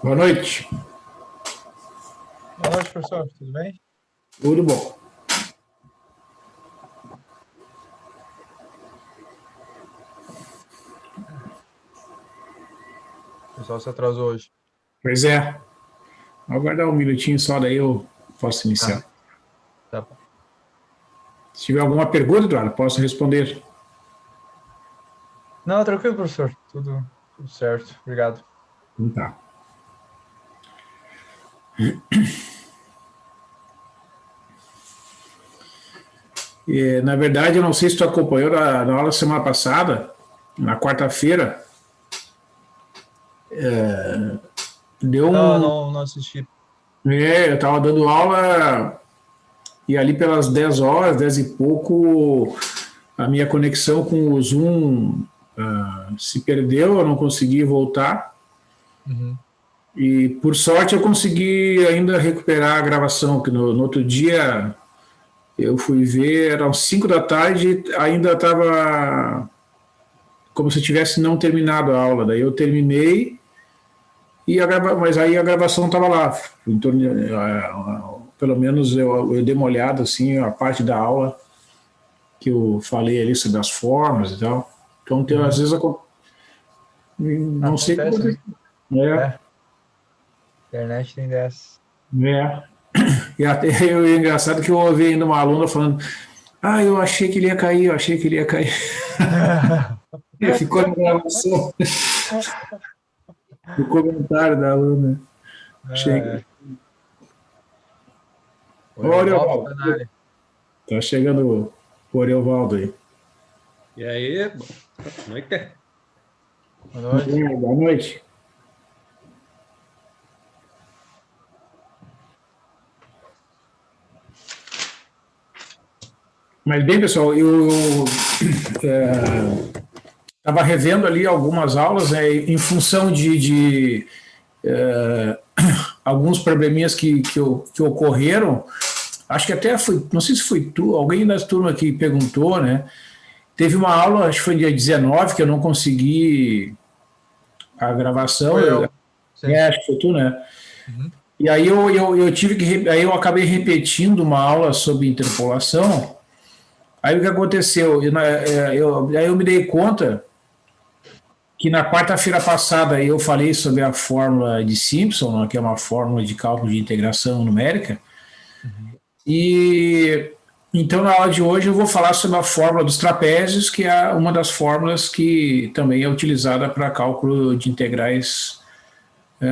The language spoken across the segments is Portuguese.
Boa noite. Boa noite, professor. Tudo bem? Tudo bom. O pessoal se atrasou hoje. Pois é. Vou aguardar um minutinho só, daí eu posso Ah, iniciar. tá bom. Se tiver alguma pergunta, Eduardo, posso responder. Não, tranquilo, professor. Tudo certo. Obrigado. Então tá. Na verdade, eu não sei se tu acompanhou na aula semana passada, na quarta-feira, deu Não, um. não assisti. Eu estava dando aula e ali pelas 10 horas, 10 e pouco, a minha conexão com o Zoom se perdeu, eu não consegui voltar. Uhum. E por sorte eu consegui ainda recuperar a gravação, que no outro dia eu fui ver, eram 5 da tarde, ainda estava como se eu tivesse não terminado a aula. Daí eu terminei, mas aí a gravação estava lá. Em torno pelo menos eu dei uma olhada, assim, a parte da aula que eu falei ali sobre as formas e tal. Então, às Uhum. vezes, não sei o que Acontece, né? aconteceu. É, É, internet tem dessas. é. E até o engraçado que eu ouvi ainda uma aluna falando: Ah, eu achei que ele ia cair, eu achei que ele ia cair. Ficou na gravação, no comentário da aluna. Chega. É, o Olha, Evaldo Oriovaldo. tá na área. Tá chegando o Oriovaldo aí. E aí, boa noite. Boa noite. Boa noite. Mas bem, pessoal, eu estava revendo ali algumas aulas em função de alguns probleminhas que ocorreram. Acho que até foi, não sei se foi tu, alguém da turma que perguntou, né? Teve uma aula, acho que foi dia 19, que eu não consegui a gravação. Foi eu. Sim. Acho que foi tu, né? Uhum. E aí eu tive que. Aí eu acabei repetindo uma aula sobre interpolação. Aí o que aconteceu? Aí eu me dei conta que na quarta-feira passada eu falei sobre a fórmula de Simpson, né, que é uma fórmula de cálculo de integração numérica. Uhum. E então, na aula de hoje, eu vou falar sobre a fórmula dos trapézios, que é uma das fórmulas que também é utilizada para cálculo de integrais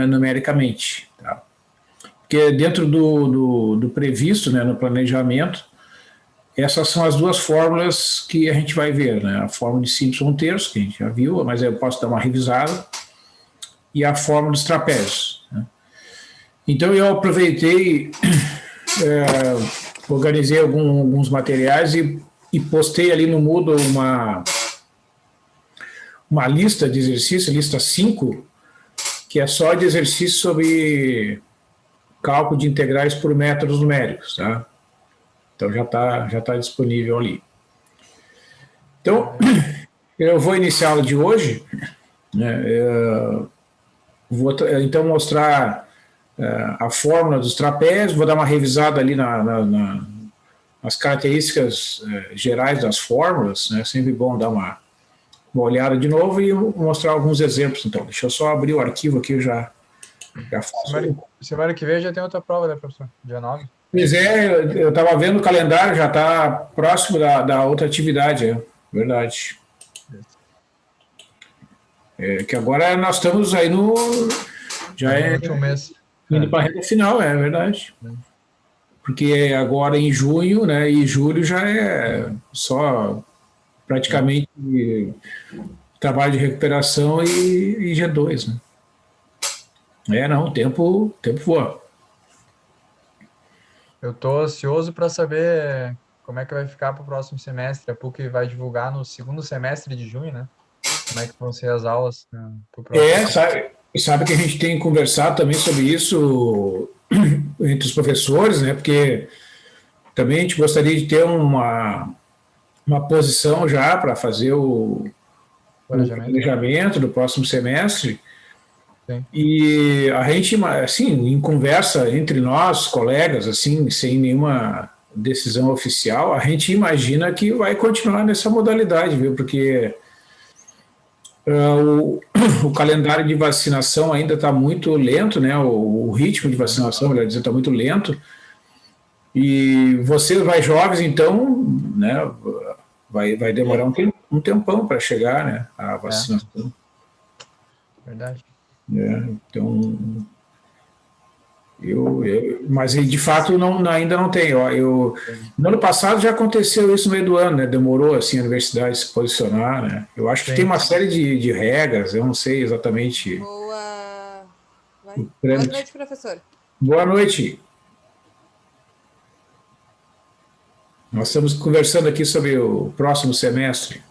numericamente. Tá? Porque dentro do previsto, né, no planejamento, essas são as duas fórmulas que a gente vai ver. Né? A fórmula de Simpson terço, que a gente já viu, mas eu posso dar uma revisada, e a fórmula dos trapézios. Né? Então, eu aproveitei, organizei alguns materiais e postei ali no Moodle uma lista de exercícios, lista 5, que é só de exercícios sobre cálculo de integrais por métodos numéricos. Tá? Então já tá disponível ali. Então, eu vou iniciar a aula de hoje, né, vou então mostrar a fórmula dos trapézios, vou dar uma revisada ali nas características gerais das fórmulas, né, sempre bom dar uma olhada de novo e mostrar alguns exemplos. Então, deixa eu só abrir o arquivo aqui, eu já Semana, faço. semana que vem já tem outra prova, né, professor? Dia 9. Pois é, eu estava vendo o calendário, já está próximo da outra atividade, é verdade. Que agora nós estamos aí no. Já Estamos no é último mês. indo para a reta final, é verdade. Porque agora em junho, né, e julho já é só praticamente trabalho de recuperação e G2, né? Não, o tempo voa. Eu estou ansioso para saber como é que vai ficar para o próximo semestre. A PUC vai divulgar no segundo semestre de junho, né? Como é que vão ser as aulas, né, para o próximo semestre. Sabe que a gente tem conversado também sobre isso entre os professores, né? Porque também a gente gostaria de ter uma posição já para fazer o Planejamento. planejamento do próximo semestre. Sim. E a gente, assim, em conversa entre nós, colegas, assim, sem nenhuma decisão oficial, a gente imagina que vai continuar nessa modalidade, viu? Porque o calendário de vacinação ainda está muito lento, né? O ritmo de vacinação, melhor dizendo, está muito lento. E vocês mais jovens, então, né? Vai demorar um tempão para chegar, né? A vacinação. Verdade. Então, mas de fato ainda não tem. No ano passado já aconteceu isso no meio do ano, né? Demorou assim a universidade se posicionar, né? Eu acho que Sim. tem uma série de regras, eu não sei exatamente. Boa trâmite. noite, professor. Boa noite. Nós estamos conversando aqui sobre o próximo semestre.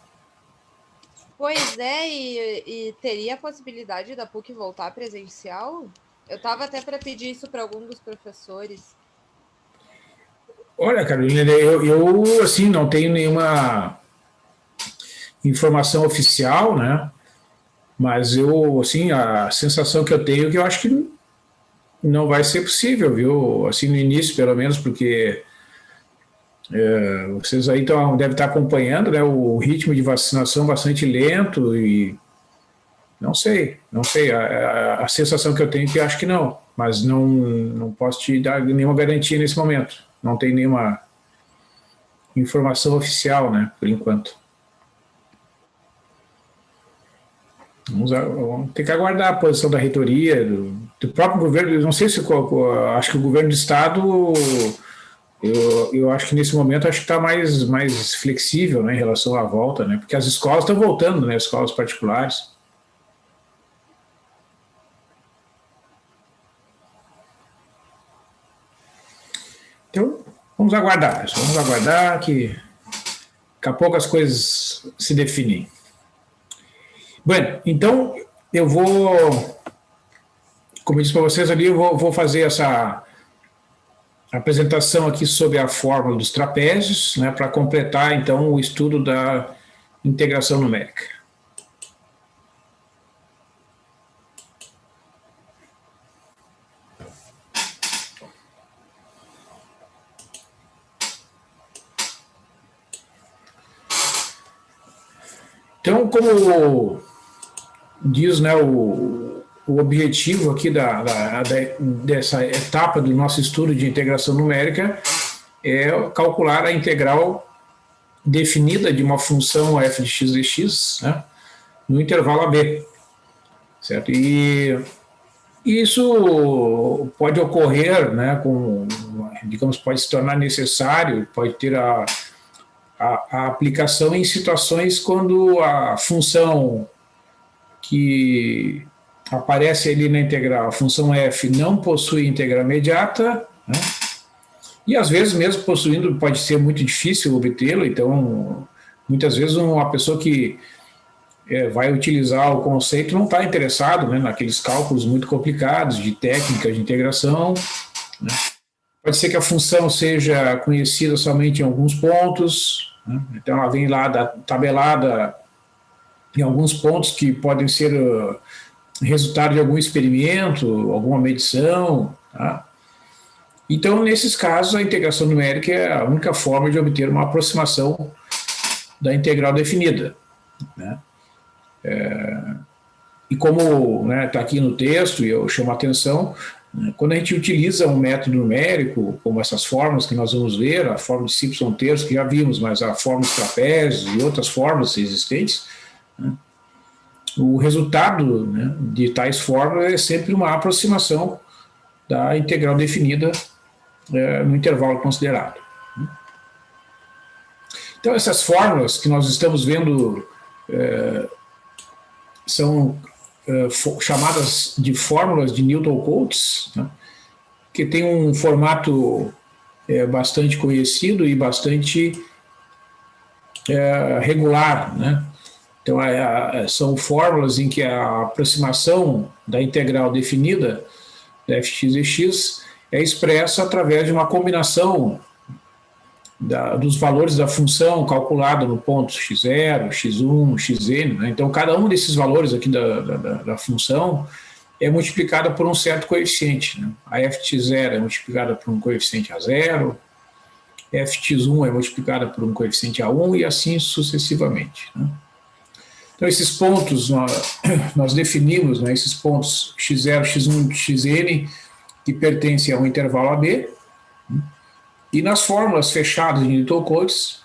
Pois é, e teria a possibilidade da PUC voltar presencial? Eu estava até para pedir isso para algum dos professores. Olha, Carolina, eu assim, não tenho nenhuma informação oficial, né? Mas assim, a sensação que eu tenho é que eu acho que não vai ser possível, viu? Assim, no início, pelo menos, porque vocês aí devem estar acompanhando, né? O ritmo de vacinação bastante lento e não sei. A sensação que eu tenho é que eu acho que não, mas não posso te dar nenhuma garantia nesse momento. Não tem nenhuma informação oficial, né? Por enquanto. Vamos ter que aguardar a posição da reitoria, do próprio governo. Não sei se acho que o governo do estado, eu acho que nesse momento acho que está mais flexível, né, em relação à volta, né? Porque as escolas estão voltando, né? Escolas particulares. Então, vamos aguardar, pessoal. Vamos aguardar que daqui a pouco as coisas se definem. Bom, então eu vou, como eu disse para vocês ali, eu vou fazer essa apresentação aqui sobre a fórmula dos trapézios, né, para completar então o estudo da integração numérica. Então, como diz, né, o objetivo aqui dessa etapa do nosso estudo de integração numérica é calcular a integral definida de uma função f de x dx, né, no intervalo AB, certo? E isso pode ocorrer, né, digamos, pode se tornar necessário, pode ter a aplicação em situações quando a função que aparece ali na integral, a função f, não possui integral imediata, né? E às vezes mesmo possuindo pode ser muito difícil obtê-lo, então muitas vezes uma pessoa que vai utilizar o conceito não está interessado, né, naqueles cálculos muito complicados de técnica de integração, né? Pode ser que a função seja conhecida somente em alguns pontos, né? Então ela vem lá tabelada em alguns pontos que podem ser resultado de algum experimento, alguma medição, tá? Então, nesses casos, a integração numérica é a única forma de obter uma aproximação da integral definida, né? E como está aqui no texto, e eu chamo a atenção, né, quando a gente utiliza um método numérico, como essas fórmulas que nós vamos ver, a fórmula de Simpson terço que já vimos, mas a fórmula dos trapézios e outras fórmulas existentes, né, o resultado, né, de tais fórmulas é sempre uma aproximação da integral definida no intervalo considerado. Então, essas fórmulas que nós estamos vendo são chamadas de fórmulas de Newton-Cotes, né, que tem um formato bastante conhecido e bastante regular, né? Então, são fórmulas em que a aproximação da integral definida da fx e x é expressa através de uma combinação dos valores da função calculada no ponto x0, x1, xn, né? Então, cada um desses valores aqui da função é multiplicada por um certo coeficiente, né? A Ft0 é multiplicada por um coeficiente A0, Ft1 é multiplicada por um coeficiente A1 e assim sucessivamente, né? Então, esses pontos, nós definimos, né, esses pontos x0, x1, xn, que pertencem a um intervalo AB, né? E nas fórmulas fechadas de Newton-Cotes,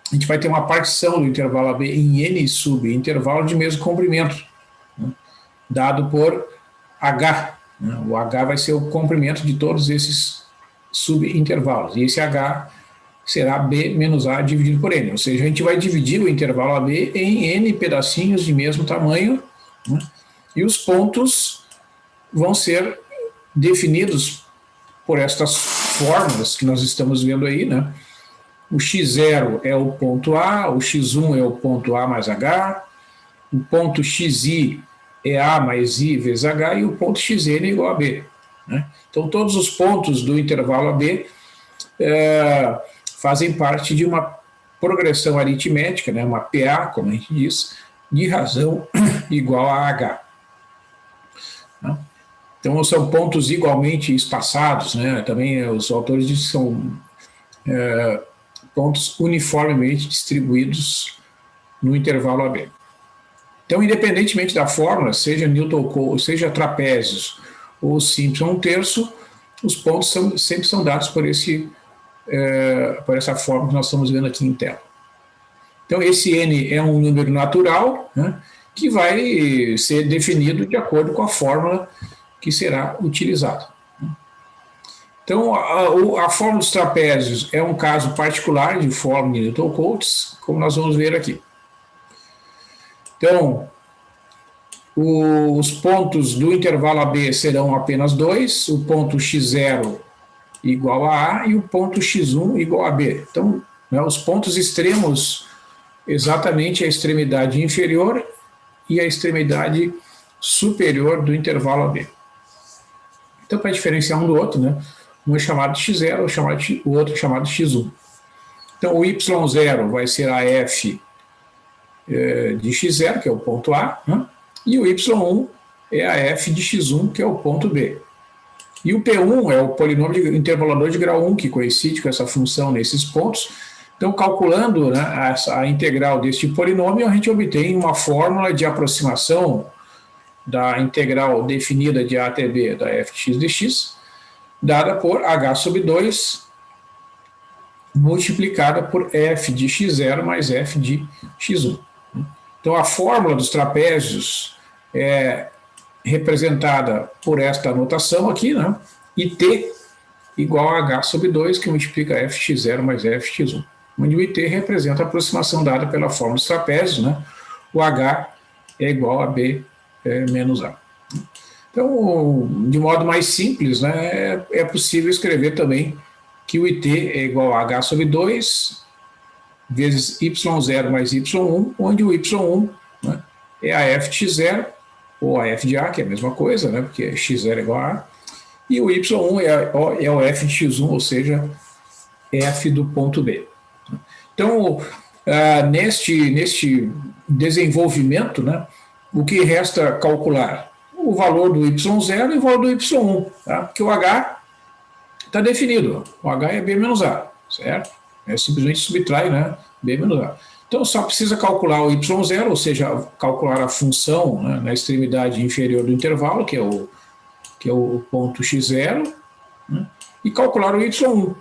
a gente vai ter uma partição do intervalo AB em n subintervalo de mesmo comprimento, né, dado por H. Né? O H vai ser o comprimento de todos esses subintervalos, e esse H será B menos A dividido por N, ou seja, a gente vai dividir o intervalo AB em N pedacinhos de mesmo tamanho, né? E os pontos vão ser definidos por estas fórmulas que nós estamos vendo aí, né? O x0 é o ponto A, o x1 é o ponto A mais H, o ponto xi é A mais I vezes H e o ponto xn é igual a B, né? Então, todos os pontos do intervalo AB fazem parte de uma progressão aritmética, né, uma PA, como a gente diz, de razão igual a H. Né? Então, são pontos igualmente espaçados, né? Também os autores dizem que são pontos uniformemente distribuídos no intervalo AB. Então, independentemente da fórmula, seja Newton-Cotes, seja trapézios ou Simpson um terço, os pontos sempre são dados por essa forma que nós estamos vendo aqui em tela. Então, esse n é um número natural, né, que vai ser definido de acordo com a fórmula que será utilizada. Então, a fórmula dos trapézios é um caso particular de fórmula de Newton-Cotes, como nós vamos ver aqui. Então, os pontos do intervalo AB serão apenas dois, o ponto x0 igual a A e o ponto x1 igual a B. Então, né, os pontos extremos, exatamente a extremidade inferior e a extremidade superior do intervalo AB. Então, para diferenciar um do outro, né, um é chamado de x0, o outro é chamado de x1. Então, o y0 vai ser a f de x0, que é o ponto A, né, e o y1 é a f de x1, que é o ponto B. E o P1 é o polinômio intervalador de grau 1, que coincide com essa função nesses pontos. Então, calculando, né, a integral deste polinômio, a gente obtém uma fórmula de aproximação da integral definida de A até B da fx de x, dada por h sobre 2, multiplicada por f de x0 mais f de x1. Então, a fórmula dos trapézios é representada por esta anotação aqui, né? IT igual a h sobre 2, que multiplica fx0 mais fx1. Onde o IT representa a aproximação dada pela fórmula dos trapézios, né? O h é igual a b menos a. Então, de modo mais simples, né, é possível escrever também que o IT é igual a h sobre 2 vezes y0 mais y1, onde o y1, né, é a f de x0, ou a f de a, que é a mesma coisa, né, porque x0 é igual a A, e o y1 é o f de x1, ou seja, f do ponto B. Então, neste desenvolvimento, né, o que resta calcular? O valor do y0 e o valor do y1, tá? Porque o h está definido, o h é b menos a, certo? Simplesmente subtrai, né, b menos a. Então, só precisa calcular o y0, ou seja, calcular a função, né, na extremidade inferior do intervalo, que é o ponto x0, né, e calcular o y1,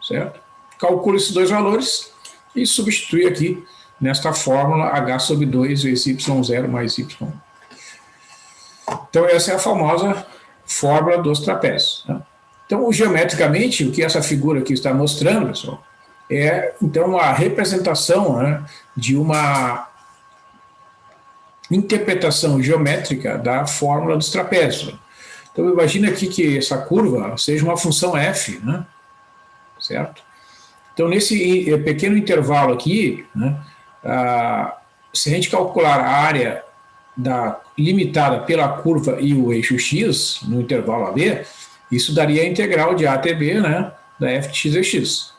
certo? Calcula esses dois valores e substitui aqui nesta fórmula h sobre 2 vezes y0 mais y1. Então, essa é a famosa fórmula dos trapézios, né? Então, geometricamente, o que essa figura aqui está mostrando, pessoal, é, então, a representação, né, de uma interpretação geométrica da fórmula dos trapézios. Então, imagina aqui que essa curva seja uma função f, né, certo? Então, nesse pequeno intervalo aqui, né, se a gente calcular a área limitada pela curva e o eixo x, no intervalo AB, isso daria a integral de A até B, né, da f de x e x.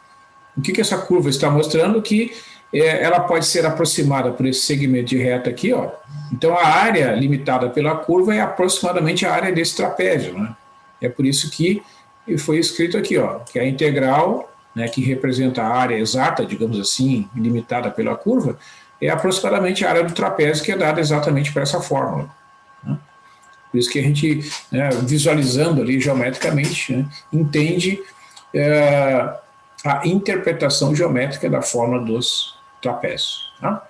O que essa curva está mostrando? Que ela pode ser aproximada por esse segmento de reta aqui, ó. Então, a área limitada pela curva é aproximadamente a área desse trapézio, né? É por isso que foi escrito aqui, ó, que a integral, né, que representa a área exata, digamos assim, limitada pela curva, é aproximadamente a área do trapézio, que é dada exatamente por essa fórmula, né? Por isso que a gente, né, visualizando ali geometricamente, né, entende a interpretação geométrica da fórmula dos trapézios, tá?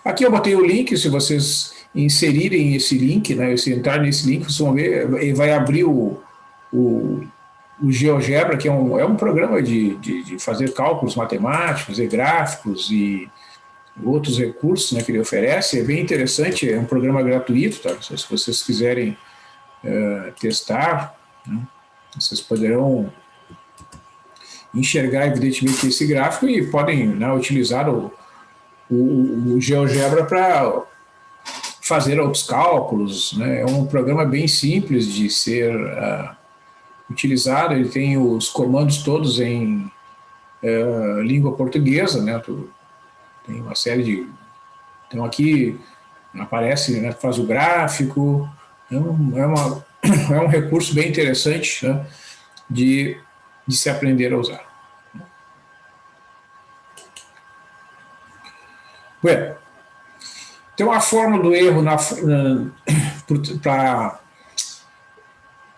Aqui eu botei o link, se vocês inserirem esse link, né, se entrar nesse link, vocês vão ver, ele vai abrir o GeoGebra, que é um programa de fazer cálculos matemáticos e gráficos e outros recursos, né, que ele oferece. É bem interessante, é um programa gratuito, tá? Se vocês quiserem testar, né, vocês poderão enxergar, evidentemente, esse gráfico e podem, né, utilizar o GeoGebra para fazer outros cálculos, né? É um programa bem simples de ser utilizado, ele tem os comandos todos em língua portuguesa, né? Tem uma série de... Então aqui aparece, né, faz o gráfico, é um recurso bem interessante, né, de se aprender a usar. Bem, então a fórmula do erro para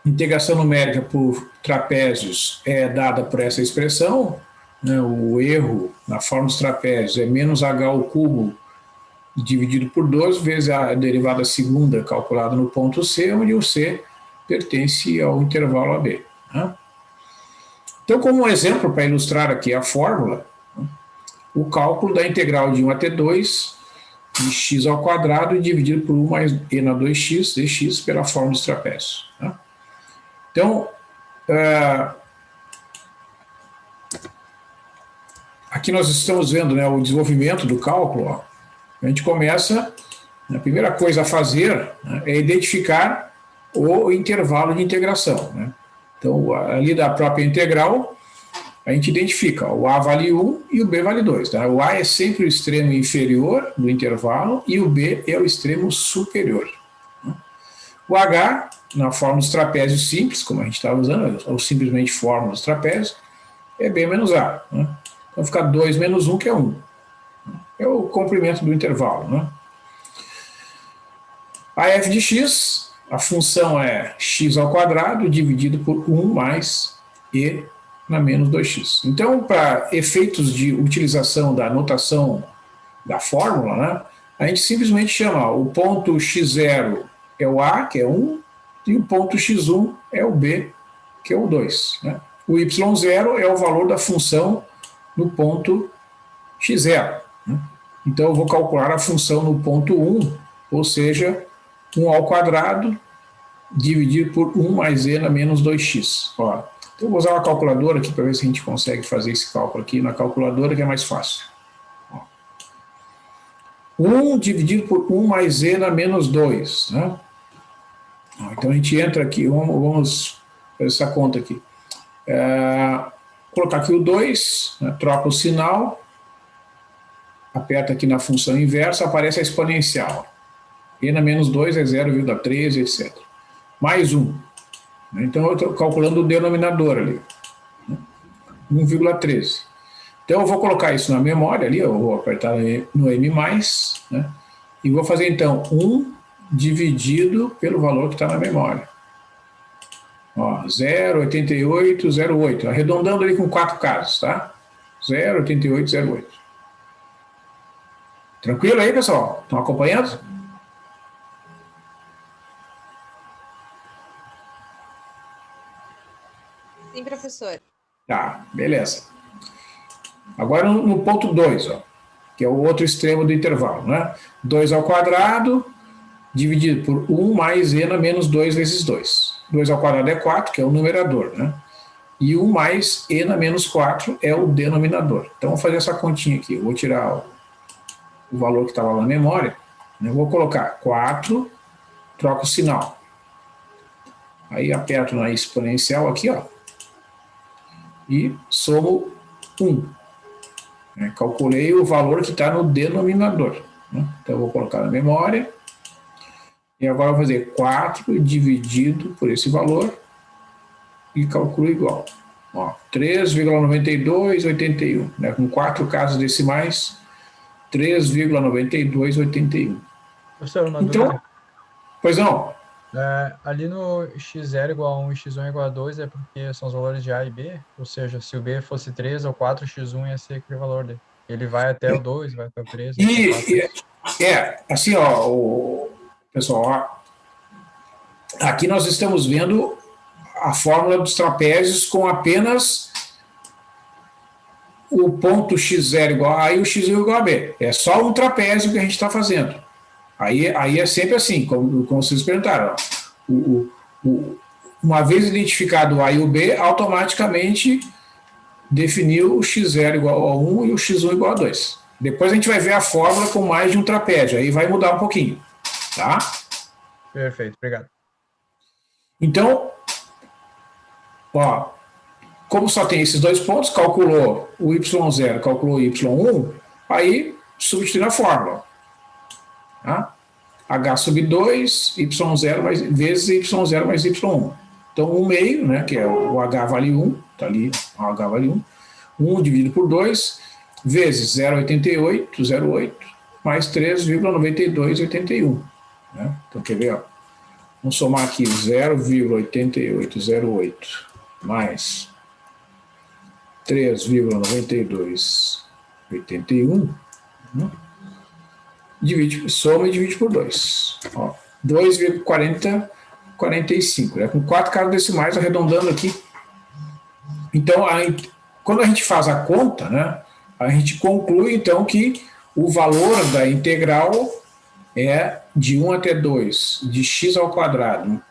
integração numérica por trapézios é dada por essa expressão, né? O erro na fórmula dos trapézios é menos h ao cubo dividido por 2 vezes a derivada segunda calculada no ponto C, onde o C pertence ao intervalo AB, né? Então, como um exemplo para ilustrar aqui a fórmula, o cálculo da integral de 1 até 2 de x ao quadrado dividido por 1 mais e na 2x dx pela fórmula dos trapézios, né? Então, aqui nós estamos vendo, né, o desenvolvimento do cálculo, ó. A gente começa, a primeira coisa a fazer, né, é identificar o intervalo de integração, né? Então, ali da própria integral, a gente identifica, ó, o A vale 1 e o B vale 2. Tá? O A é sempre o extremo inferior do intervalo e o B é o extremo superior, né? O H, na fórmula dos trapézios simples, como a gente estava usando, ou simplesmente fórmula dos trapézios, é B menos A, né? Então fica 2 menos 1, que é 1. É o comprimento do intervalo, né? A f de x, a função é x ao quadrado dividido por 1 mais e na menos 2x. Então, para efeitos de utilização da notação da fórmula, né, a gente simplesmente chama o ponto x0 é o A, que é 1, e o ponto x1 é o B, que é o 2. Né? O y0 é o valor da função no ponto x0. Né? Então, eu vou calcular a função no ponto 1, ou seja, 1 ao quadrado dividido por 1 mais e na menos 2x. Ó, então, eu vou usar uma calculadora aqui para ver se a gente consegue fazer esse cálculo aqui na calculadora, que é mais fácil. Ó. 1 dividido por 1 mais e na menos 2. Né? Ó, então, a gente entra aqui, vamos fazer essa conta aqui. Colocar aqui o 2, né, troca o sinal, aperta aqui na função inversa, aparece a exponencial. E na menos 2 é 0,13, etc. Mais 1. Então, eu estou calculando o denominador ali. 1,13. Então, eu vou colocar isso na memória ali, eu vou apertar no M+, né, e vou fazer, então, 1 dividido pelo valor que está na memória. Ó, 0,8808. Arredondando ali com 4 casas, tá? 0,8808. Tranquilo aí, pessoal? Estão acompanhando? Sim, professor. Tá, beleza. Agora no ponto 2, ó, que é o outro extremo do intervalo, né? 2 ao quadrado dividido por 1 mais e na menos 2 vezes 2. 2 ao quadrado é 4, que é o numerador, né? E 1 mais e na menos 4 é o denominador. Então, vou fazer essa continha aqui. Eu vou tirar o valor que estava lá na memória. Né? Eu vou colocar 4, troco o sinal. Aí, aperto na exponencial aqui, ó. E somo 1. né? Calculei o valor que está no denominador, né? Então, eu vou colocar na memória. E agora eu vou fazer 4 dividido por esse valor e calculo igual. 3,9281, né? Com 4 casas decimais, 3,9281. Professor, uma Então, dúvida. pois não, Ali no x0 igual a 1 e x1 igual a 2 é porque são os valores de A e B? Ou seja, se o B fosse 3 ou 4, x1 ia ser aquele valor dele. Ele vai até o 2, vai até o 3, vai até o 4. assim, ó, pessoal, ó, aqui nós estamos vendo a fórmula dos trapézios com apenas o ponto x0 igual a A e o x1 igual a B. É só um trapézio que a gente está fazendo. Aí é sempre assim, como vocês perguntaram. Uma vez identificado o A e o B, automaticamente definiu o x0 igual a 1 e o x1 igual a 2. Depois a gente vai ver a fórmula com mais de um trapézio, aí vai mudar um pouquinho. Tá? Perfeito, obrigado. Então, ó, como só tem esses 2 pontos, calculou o y0, calculou o y1, aí substitui na fórmula. Tá? H sub 2, y0 vezes y0 mais y1. Então, 1 meio, né, que é o H vale 1, está ali, o H vale 1. 1 dividido por 2, vezes 0,8808, mais 3,9281. Né? Então, quer ver? Ó? Vamos somar aqui 0,8808 mais 3,9281. Né? Soma e divide por 2. 2,4045. Né? Com 4 casas decimais, arredondando aqui. Então, quando a gente faz a conta, né, a gente conclui, então, que o valor da integral é de 1 até 2 de x ao quadrado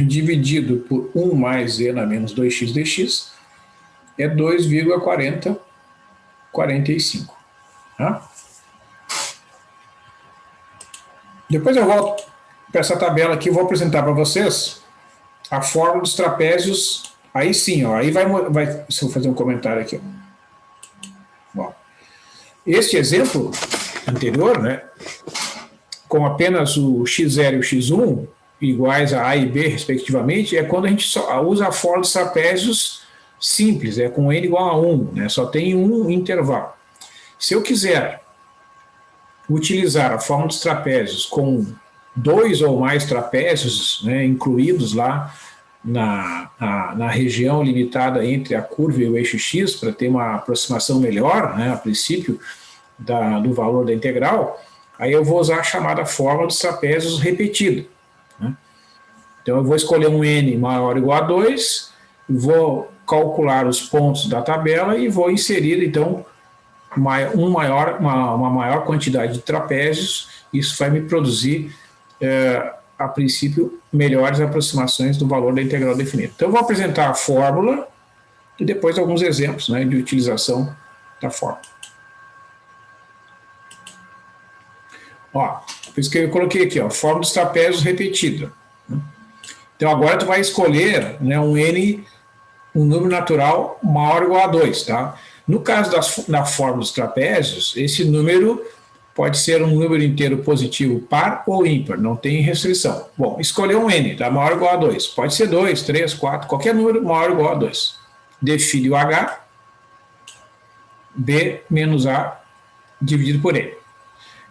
dividido por 1 mais z na menos 2x dx é 2,4045. Tá? Depois eu volto para essa tabela aqui e vou apresentar para vocês a fórmula dos trapézios. Aí sim, ó, aí vai. Deixa eu fazer um comentário aqui. Ó. Bom, este exemplo anterior, né, com apenas o x0 e o x1 iguais a e b, respectivamente, é quando a gente só usa a fórmula dos trapézios simples, é com n igual a 1, né, só tem um intervalo. Se eu quiser utilizar a fórmula dos trapézios com 2 ou mais trapézios, né, incluídos lá na região limitada entre a curva e o eixo x, para ter uma aproximação melhor, né, a princípio, do valor da integral, aí eu vou usar a chamada fórmula dos trapézios repetida. Né? Então eu vou escolher um n maior ou igual a 2, vou calcular os pontos da tabela e vou inserir, então, uma maior quantidade de trapézios. Isso vai me produzir, a princípio, melhores aproximações do valor da integral definida. Então eu vou apresentar a fórmula e depois alguns exemplos, né, de utilização da fórmula. Ó, por isso que eu coloquei aqui, ó, fórmula dos trapézios repetida. Então agora tu vai escolher, né, um número natural maior ou igual a 2, tá? No caso da fórmula dos trapézios, esse número pode ser um número inteiro positivo par ou ímpar, não tem restrição. Bom, escolher um n, tá? Maior ou igual a 2. Pode ser 2, 3, 4, qualquer número maior ou igual a 2. Define o h, b menos a dividido por n.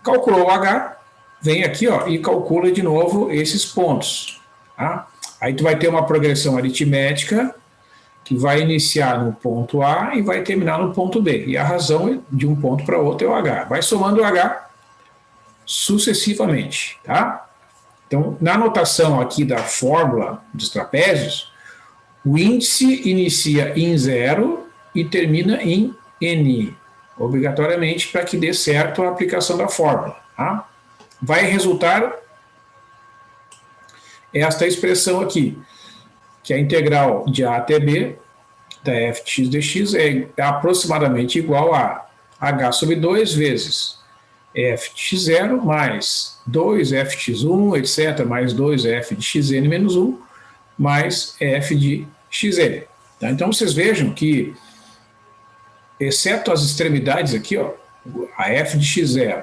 Calculou o h, vem aqui, ó, e calcula de novo esses pontos. Tá? Aí tu vai ter uma progressão aritmética que vai iniciar no ponto A e vai terminar no ponto B. E a razão de um ponto para outro é o h. Vai somando o h sucessivamente. Tá? Então, na notação aqui da fórmula dos trapézios, o índice inicia em 0 e termina em n, obrigatoriamente, para que dê certo a aplicação da fórmula. Tá? Vai resultar esta expressão aqui, que a integral de a até b da f de x dx é aproximadamente igual a h sobre 2 vezes f de x0 mais 2f de x1, etc., mais 2f de xn menos 1, mais f de xn. Tá? Então, vocês vejam que exceto as extremidades aqui, ó, a f de x0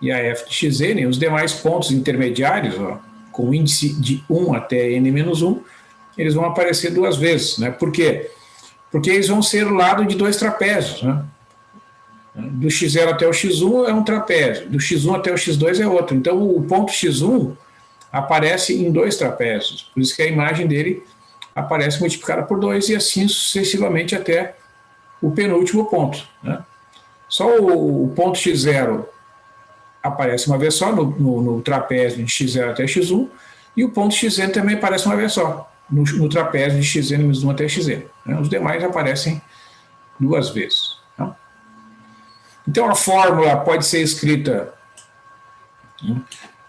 e a f de xn, os demais pontos intermediários, ó, com índice de 1 até n-1, eles vão aparecer duas vezes, né? Por quê? Porque eles vão ser o lado de dois trapézios, né? Do x0 até o x1 é um trapézio, do x1 até o x2 é outro. Então, o ponto x1 aparece em dois trapézios, por isso que a imagem dele aparece multiplicada por 2 e assim sucessivamente até o penúltimo ponto, né? Só o ponto x0 aparece uma vez só no trapézio de x0 até x1 e o ponto xn também aparece uma vez só no trapézio de xn-1 até xn, né? Os demais aparecem duas vezes, né? Então a fórmula pode ser escrita, né,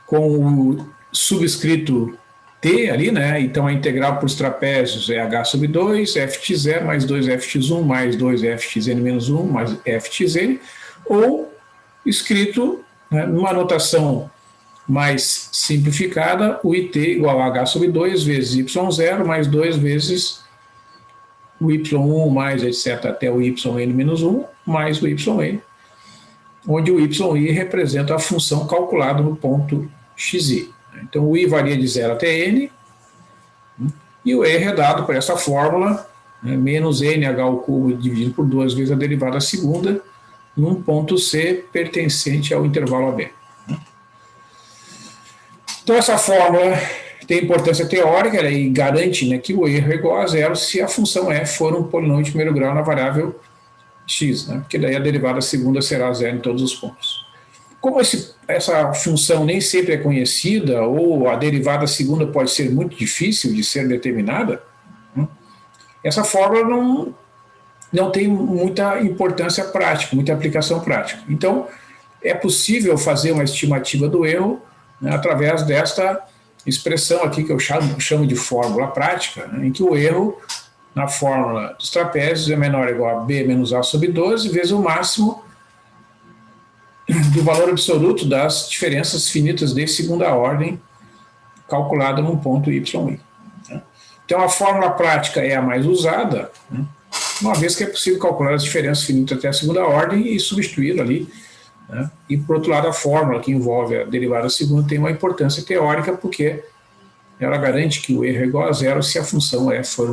com o subscrito t ali, né? Então a integral para os trapézios é h sobre 2, f de 0 mais 2fx1 mais 2fxn-1 mais fxn, ou escrito, né, numa notação mais simplificada, o it igual a h sobre 2 vezes y0 mais 2 vezes o y1 mais etc. até o yn-1 mais o yn, onde o yi representa a função calculada no ponto xi. Então, o i varia de 0 até n, e o r é dado por essa fórmula, né, menos nh ao cubo dividido por 2 vezes a derivada segunda, num ponto C pertencente ao intervalo AB. Então, essa fórmula tem importância teórica, né, e garante, né, que o erro é igual a zero se a função f for um polinômio de primeiro grau na variável x, né, porque daí a derivada segunda será zero em todos os pontos. Como essa função nem sempre é conhecida, ou a derivada segunda pode ser muito difícil de ser determinada, né, essa fórmula não tem muita importância prática, muita aplicação prática. Então, é possível fazer uma estimativa do erro, né, através desta expressão aqui que eu chamo de fórmula prática, né, em que o erro na fórmula dos trapézios é menor ou igual a b menos a sobre 12 vezes o máximo do valor absoluto das diferenças finitas de segunda ordem calculada num ponto y. Então, a fórmula prática é a mais usada, né, uma vez que é possível calcular as diferenças finitas até a segunda ordem e substituir ali, né? E, por outro lado, a fórmula que envolve a derivada segunda tem uma importância teórica, porque ela garante que o erro é igual a zero se a função f for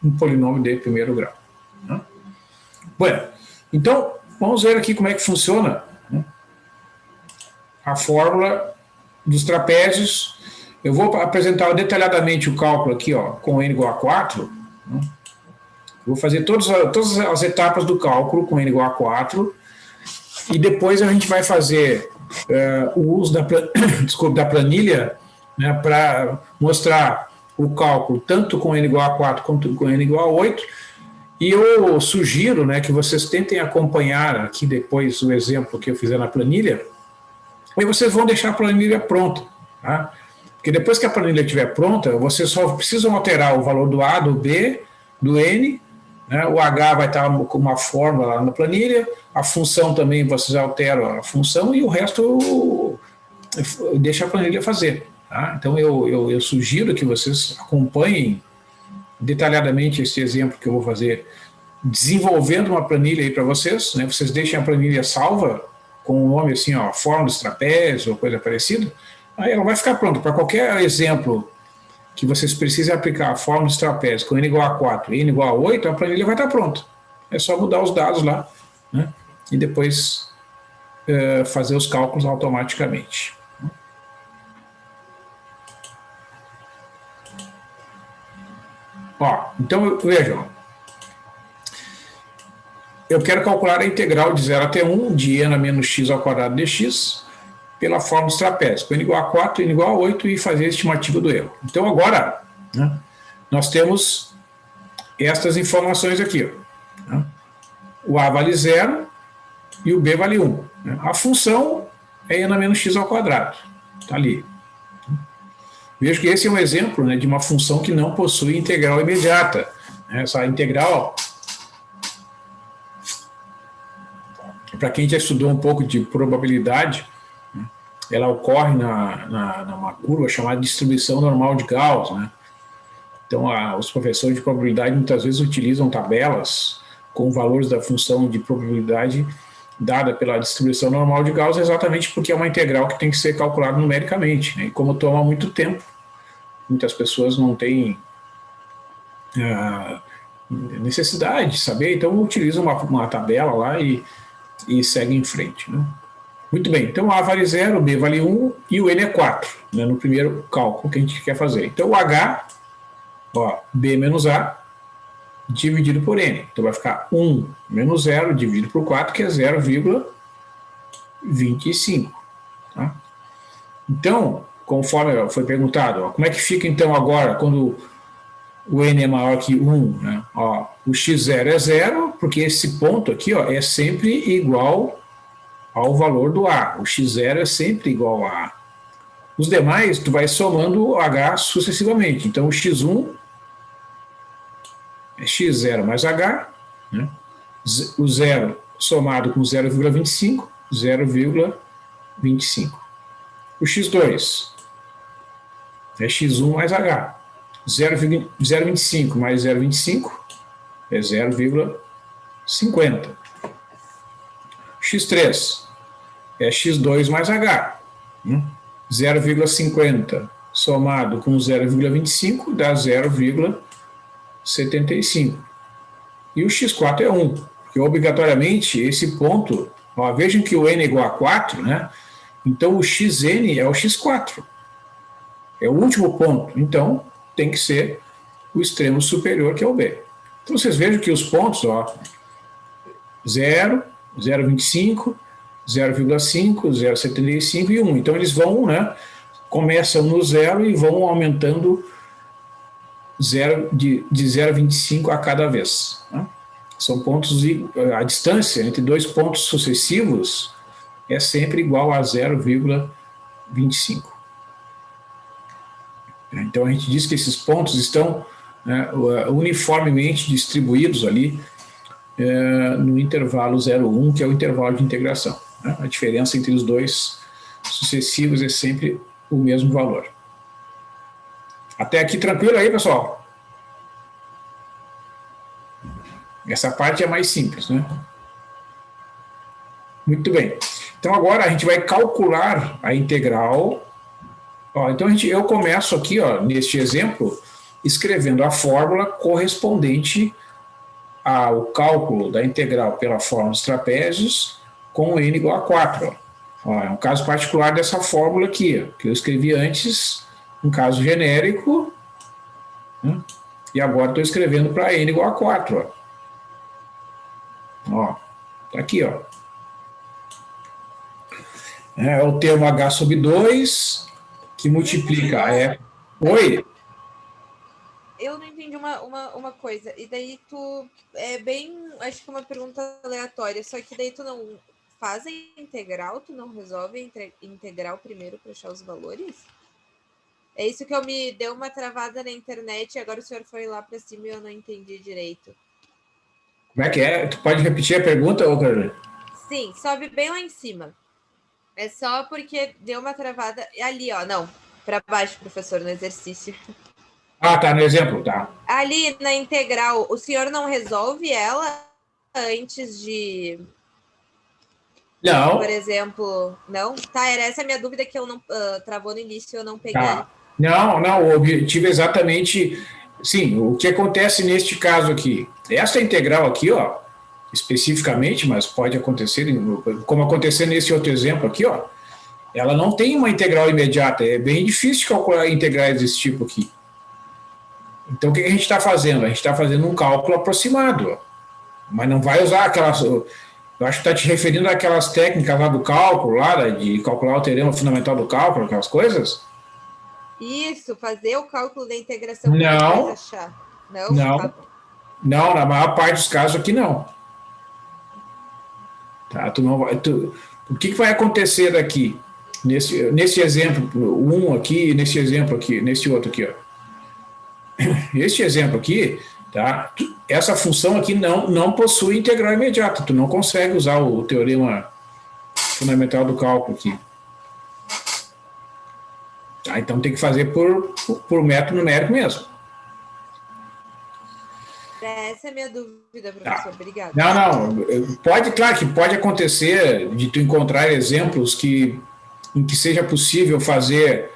um polinômio de primeiro grau, né? Bom, então, vamos ver aqui como é que funciona, né, a fórmula dos trapézios. Eu vou apresentar detalhadamente o cálculo aqui, ó, com n igual a 4, né? Vou fazer todas as etapas do cálculo com n igual a 4, e depois a gente vai fazer o uso da planilha, né, para mostrar o cálculo tanto com n igual a 4 quanto com n igual a 8, e eu sugiro, né, que vocês tentem acompanhar aqui depois o exemplo que eu fizer na planilha, e vocês vão deixar a planilha pronta, tá? Porque depois que a planilha estiver pronta, vocês só precisam alterar o valor do A, do B, do N, né, o H vai estar com uma fórmula lá na planilha, a função também vocês alteram a função e o resto deixa a planilha fazer, tá? Então eu sugiro que vocês acompanhem detalhadamente esse exemplo que eu vou fazer, desenvolvendo uma planilha aí para vocês, né? Vocês deixem a planilha salva com o nome assim, ó, fórmula dos trapézios ou coisa parecida, aí ela vai ficar pronta para qualquer exemplo que vocês precisem aplicar a fórmula dos trapézios com n igual a 4 e n igual a 8, a planilha vai estar pronta. É só mudar os dados lá, né, e depois fazer os cálculos automaticamente. Ó, então, vejam. Eu quero calcular a integral de 0 até 1 de n a menos x ao quadrado dx pela fórmula dos trapézios, com n igual a 4, n igual a 8, e fazer a estimativa do erro. Então, agora, né, nós temos estas informações aqui, ó, né? O A vale 0 e o B vale 1. Né? A função é n a menos x ao quadrado. Está ali. Vejo que esse é um exemplo, né, de uma função que não possui integral imediata. Essa integral, para quem já estudou um pouco de probabilidade, ela ocorre numa curva chamada distribuição normal de Gauss, né? Então, os professores de probabilidade muitas vezes utilizam tabelas com valores da função de probabilidade dada pela distribuição normal de Gauss, exatamente porque é uma integral que tem que ser calculada numericamente, né? E como toma muito tempo, muitas pessoas não têm necessidade de saber, então utilizam uma tabela lá e seguem em frente, né? Muito bem, então A vale 0, B vale 1 e o N é 4, né, no primeiro cálculo que a gente quer fazer. Então o H, ó, B menos A, dividido por N. Então vai ficar 1 menos 0 dividido por 4, que é 0,25. Tá? Então, conforme foi perguntado, ó, como é que fica então agora quando o N é maior que 1? Né? Ó, o x0 é 0, porque esse ponto aqui, ó, é sempre igual ao valor do A. O x0 é sempre igual a A. Os demais, tu vai somando o H sucessivamente. Então, o x1 é x0 mais H, né? O 0 somado com 0,25, 0,25. O x2 é x1 mais H. 0,25 mais 0,25 é 0,50. X3 é x2 mais H. 0,50 somado com 0,25 dá 0,75. E o x4 é 1, porque obrigatoriamente esse ponto, ó, vejam que o n é igual a 4, né? Então o xn é o x4. É o último ponto, então tem que ser o extremo superior, que é o B. Então vocês vejam que os pontos, ó, 0, 0,25, 0,5, 0,75 e 1. Então eles vão, né, começam no 0 e vão aumentando de 0,25 a cada vez. Né? São pontos, a distância entre dois pontos sucessivos é sempre igual a 0,25. Então a gente diz que esses pontos estão, né, uniformemente distribuídos ali no intervalo 0,1, que é o intervalo de integração. Né? A diferença entre os dois sucessivos é sempre o mesmo valor. Até aqui tranquilo aí, pessoal? Essa parte é mais simples, né? Muito bem. Então agora a gente vai calcular a integral. Ó, então eu começo aqui, ó, neste exemplo, escrevendo a fórmula correspondente ao cálculo da integral pela fórmula dos trapézios com n igual a 4. Ó, é um caso particular dessa fórmula aqui, ó, que eu escrevi antes, um caso genérico, né? E agora estou escrevendo para n igual a 4. Ó, tá aqui, ó. É o termo h sobre 2, que multiplica. Oi? Eu não entendi uma coisa. E daí tu. É bem. Acho que é uma pergunta aleatória. Só que daí tu não faz a integral? Tu não resolve a integral primeiro para achar os valores? É isso que eu me deu uma travada na internet. E agora o senhor foi lá para cima e eu não entendi direito. Como é que é? Tu pode repetir a pergunta, ô Carolina? Sim, sobe bem lá em cima. É só porque deu uma travada. Ali, ó. Não. Para baixo, professor, no exercício. Ah, tá, no exemplo, tá. Ali na integral, o senhor não resolve ela antes de... Não. Por exemplo, não? Tá, era essa a minha dúvida que eu não travou no início, eu não peguei. Tá. Não, o objetivo é exatamente... Sim, o que acontece neste caso aqui? Essa integral aqui, ó, especificamente, mas pode acontecer, como acontecer nesse outro exemplo aqui, ó, ela não tem uma integral imediata, é bem difícil de calcular integrais desse tipo aqui. Então, o que a gente está fazendo? A gente está fazendo um cálculo aproximado, mas não vai usar aquelas... Eu acho que está te referindo àquelas técnicas lá do cálculo, lá de calcular o teorema fundamental do cálculo, aquelas coisas? Isso, fazer o cálculo da integração. Não. Achar. Não? Não. Tá. Não, na maior parte dos casos aqui não. Tá? O que vai acontecer daqui? Nesse exemplo, um aqui, nesse exemplo aqui, nesse outro aqui, ó. Este exemplo aqui, tá? Essa função aqui não possui integral imediata. Tu não consegue usar o teorema fundamental do cálculo aqui. Tá? Então tem que fazer por método numérico mesmo. Essa é a minha dúvida, professor. Obrigada. Não. Pode, claro que pode acontecer de tu encontrar exemplos em que seja possível fazer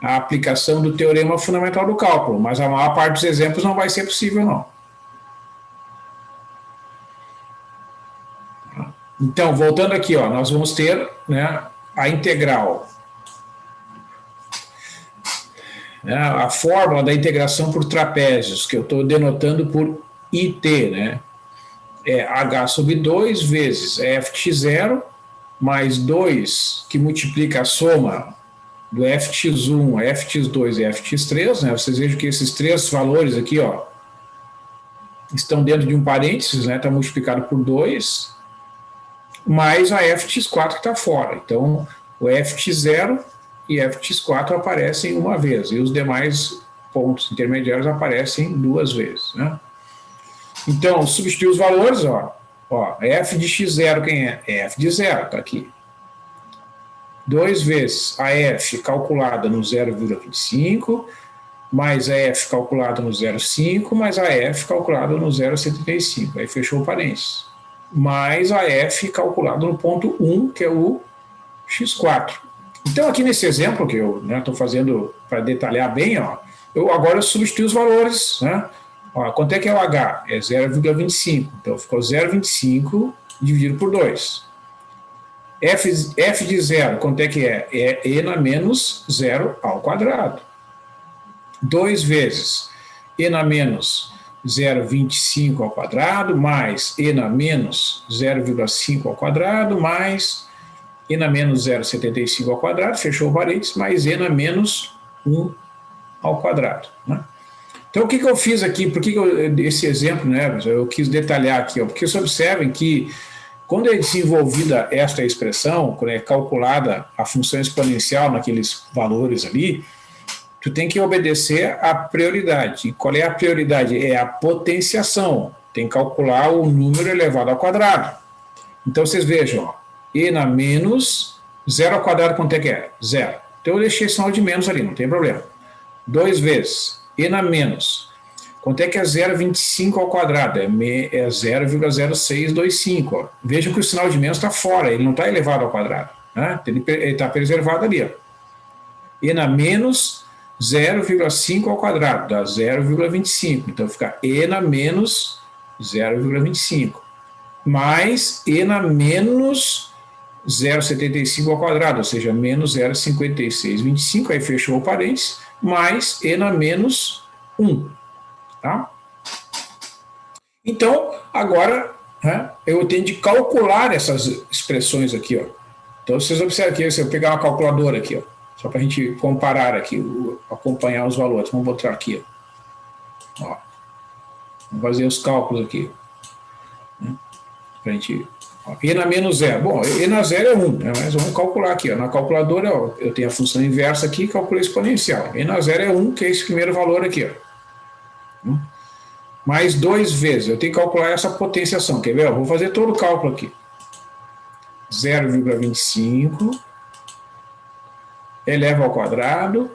a aplicação do teorema fundamental do cálculo, mas a maior parte dos exemplos não vai ser possível, não. Então, voltando aqui, ó, nós vamos ter, né, a integral. A fórmula da integração por trapézios, que eu estou denotando por IT, né? É h sobre 2 vezes f de x0 mais 2, que multiplica a soma do f de x1, f de x2 e f de x3, né? Vocês vejam que esses três valores aqui, ó, estão dentro de um parênteses, né? Está multiplicado por 2, mais a f de x4 que está fora. Então, o f de x0 e f de x4 aparecem uma vez, e os demais pontos intermediários aparecem duas vezes, né? Então, substituir os valores, ó, f de x0, quem é? F de 0, está aqui. 2 vezes a f calculada no 0,25, mais a f calculada no 0,5, mais a f calculada no 0,75. Aí fechou o parênteses. Mais a f calculada no ponto 1, que é o x4. Então, aqui nesse exemplo que eu estou fazendo para detalhar bem, ó, agora eu substituo os valores, né? Ó, quanto é que é o h? É 0,25. Então, ficou 0,25 dividido por 2. F de 0, quanto é que é? É e na menos 0 ao quadrado. 2 vezes e na menos 0,25 ao quadrado, mais e na menos 0,5 ao quadrado, mais e na menos 0,75 ao quadrado, fechou o parênteses, mais e na menos 1 ao quadrado, né? Então, o que eu fiz aqui? Por que esse exemplo, né, eu quis detalhar aqui? Ó, porque vocês observem que, quando é desenvolvida esta expressão, quando é calculada a função exponencial naqueles valores ali, tu tem que obedecer à prioridade. E qual é a prioridade? É a potenciação. Tem que calcular o número elevado ao quadrado. Então, vocês vejam, ó, e na menos 0 ao quadrado, quanto é que é? 0. Então, eu deixei sinal de menos ali, não tem problema. 2 vezes e na menos. Quanto é que é 0,25 ao quadrado? É 0,0625. Vejam que o sinal de menos está fora, ele não está elevado ao quadrado, né? Ele está preservado ali, ó. E na menos 0,5 ao quadrado, dá 0,25. Então, fica e na menos 0,25. Mais e na menos 0,75 ao quadrado, ou seja, menos 0,5625, aí fechou o parênteses, mais e na menos 1. Tá? Então, agora, né, eu tenho de calcular essas expressões aqui, ó. Então, vocês observam aqui, se eu pegar uma calculadora aqui, ó, só para a gente comparar aqui, acompanhar os valores. Vamos botar aqui, ó. Vamos fazer os cálculos aqui, né, para a gente... E na menos 0. Bom, e na 0 é 1, né? Mas vamos calcular aqui. Ó. Na calculadora, ó, eu tenho a função inversa aqui e calculo exponencial. E na 0 é 1, que é esse primeiro valor aqui. Ó. Mais 2 vezes. Eu tenho que calcular essa potenciação. Quer ver? Eu vou fazer todo o cálculo aqui. 0,25 eleva ao quadrado,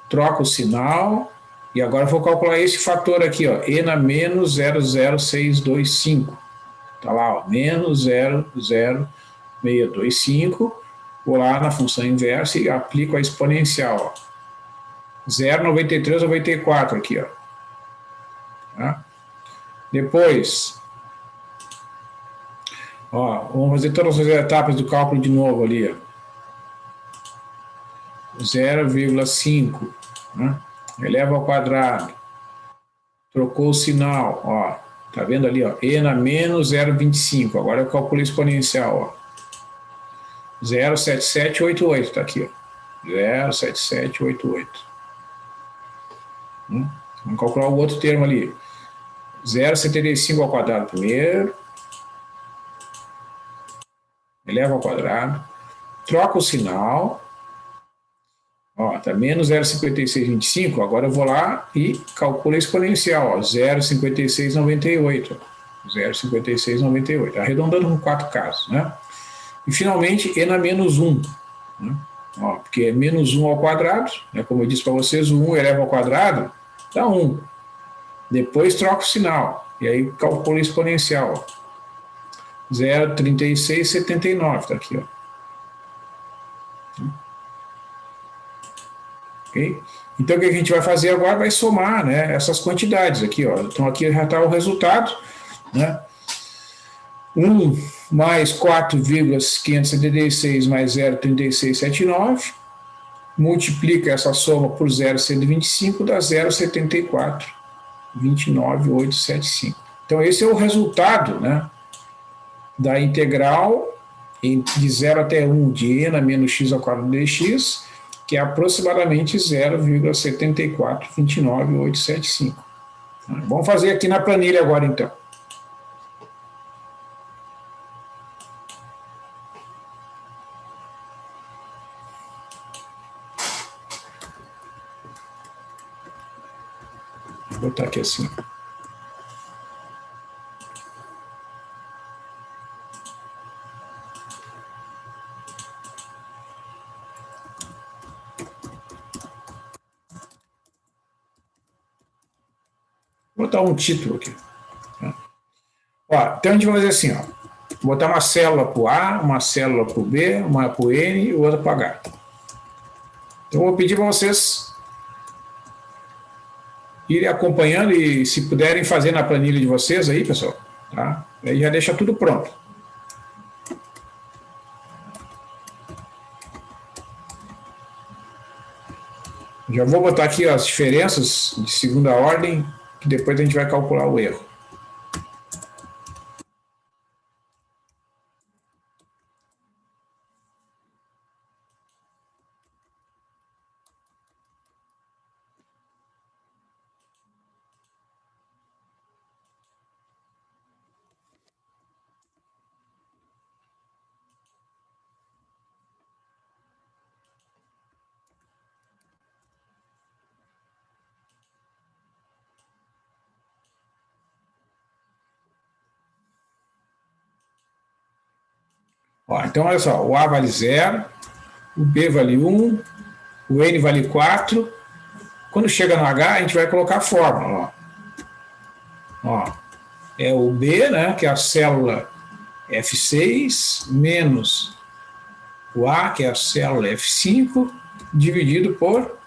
troca o sinal, e agora eu vou calcular esse fator aqui, ó, e na menos 0,0625. Está lá, ó, menos 0,0625. Vou lá na função inversa e aplico a exponencial. 0,9394 aqui. Ó. Tá? Depois, ó, vamos fazer todas as etapas do cálculo de novo ali. Ó. 0,5. Né? Eleva ao quadrado. Trocou o sinal. Ó. Tá vendo ali, ó, e na menos 0,25. Agora eu calculo exponencial, ó. 0,7788, tá aqui, ó. 0,7788. Vamos calcular o outro termo ali. 0,75 ao quadrado primeiro. Eleva ao quadrado. Troca o sinal. Ó, tá menos 0,5625, agora eu vou lá e calculo a exponencial, ó, 0,5698, 0,5698, arredondando com 4 casos, né? E finalmente, e na menos 1, né? Ó, porque é menos 1 ao quadrado, né? Como eu disse para vocês, o 1 eleva ao quadrado, dá 1. Depois troca o sinal, E aí calcula exponencial. 0,3679, está aqui, ó. Okay? Então, o que a gente vai fazer agora? Vai somar, né, essas quantidades aqui, ó. Então, aqui já está o resultado, né? 1 mais 4,576 mais 0,3679, multiplica essa soma por 0,125, dá 0,7429,875. Então, esse é o resultado, né, da integral de 0 até 1 de n menos x ao quadrado dx, que é aproximadamente 0,7429,875. Vamos fazer aqui na planilha agora, então. Vou botar aqui assim. Vou botar um título aqui. Ó, então a gente vai fazer assim, ó. Vou botar uma célula para o A, uma célula para o B, uma para o N e outra para o H. Então eu vou pedir para vocês irem acompanhando e, se puderem, fazer na planilha de vocês aí, pessoal, tá? Aí já deixa tudo pronto. Já vou botar aqui as diferenças de segunda ordem, que depois a gente vai calcular o erro. Ó, então, olha só, o A vale 0, o B vale 1, o N vale 4. Quando chega no H, a gente vai colocar a fórmula. Ó, é o B, né, que é a célula F6, menos o A, que é a célula F5, dividido por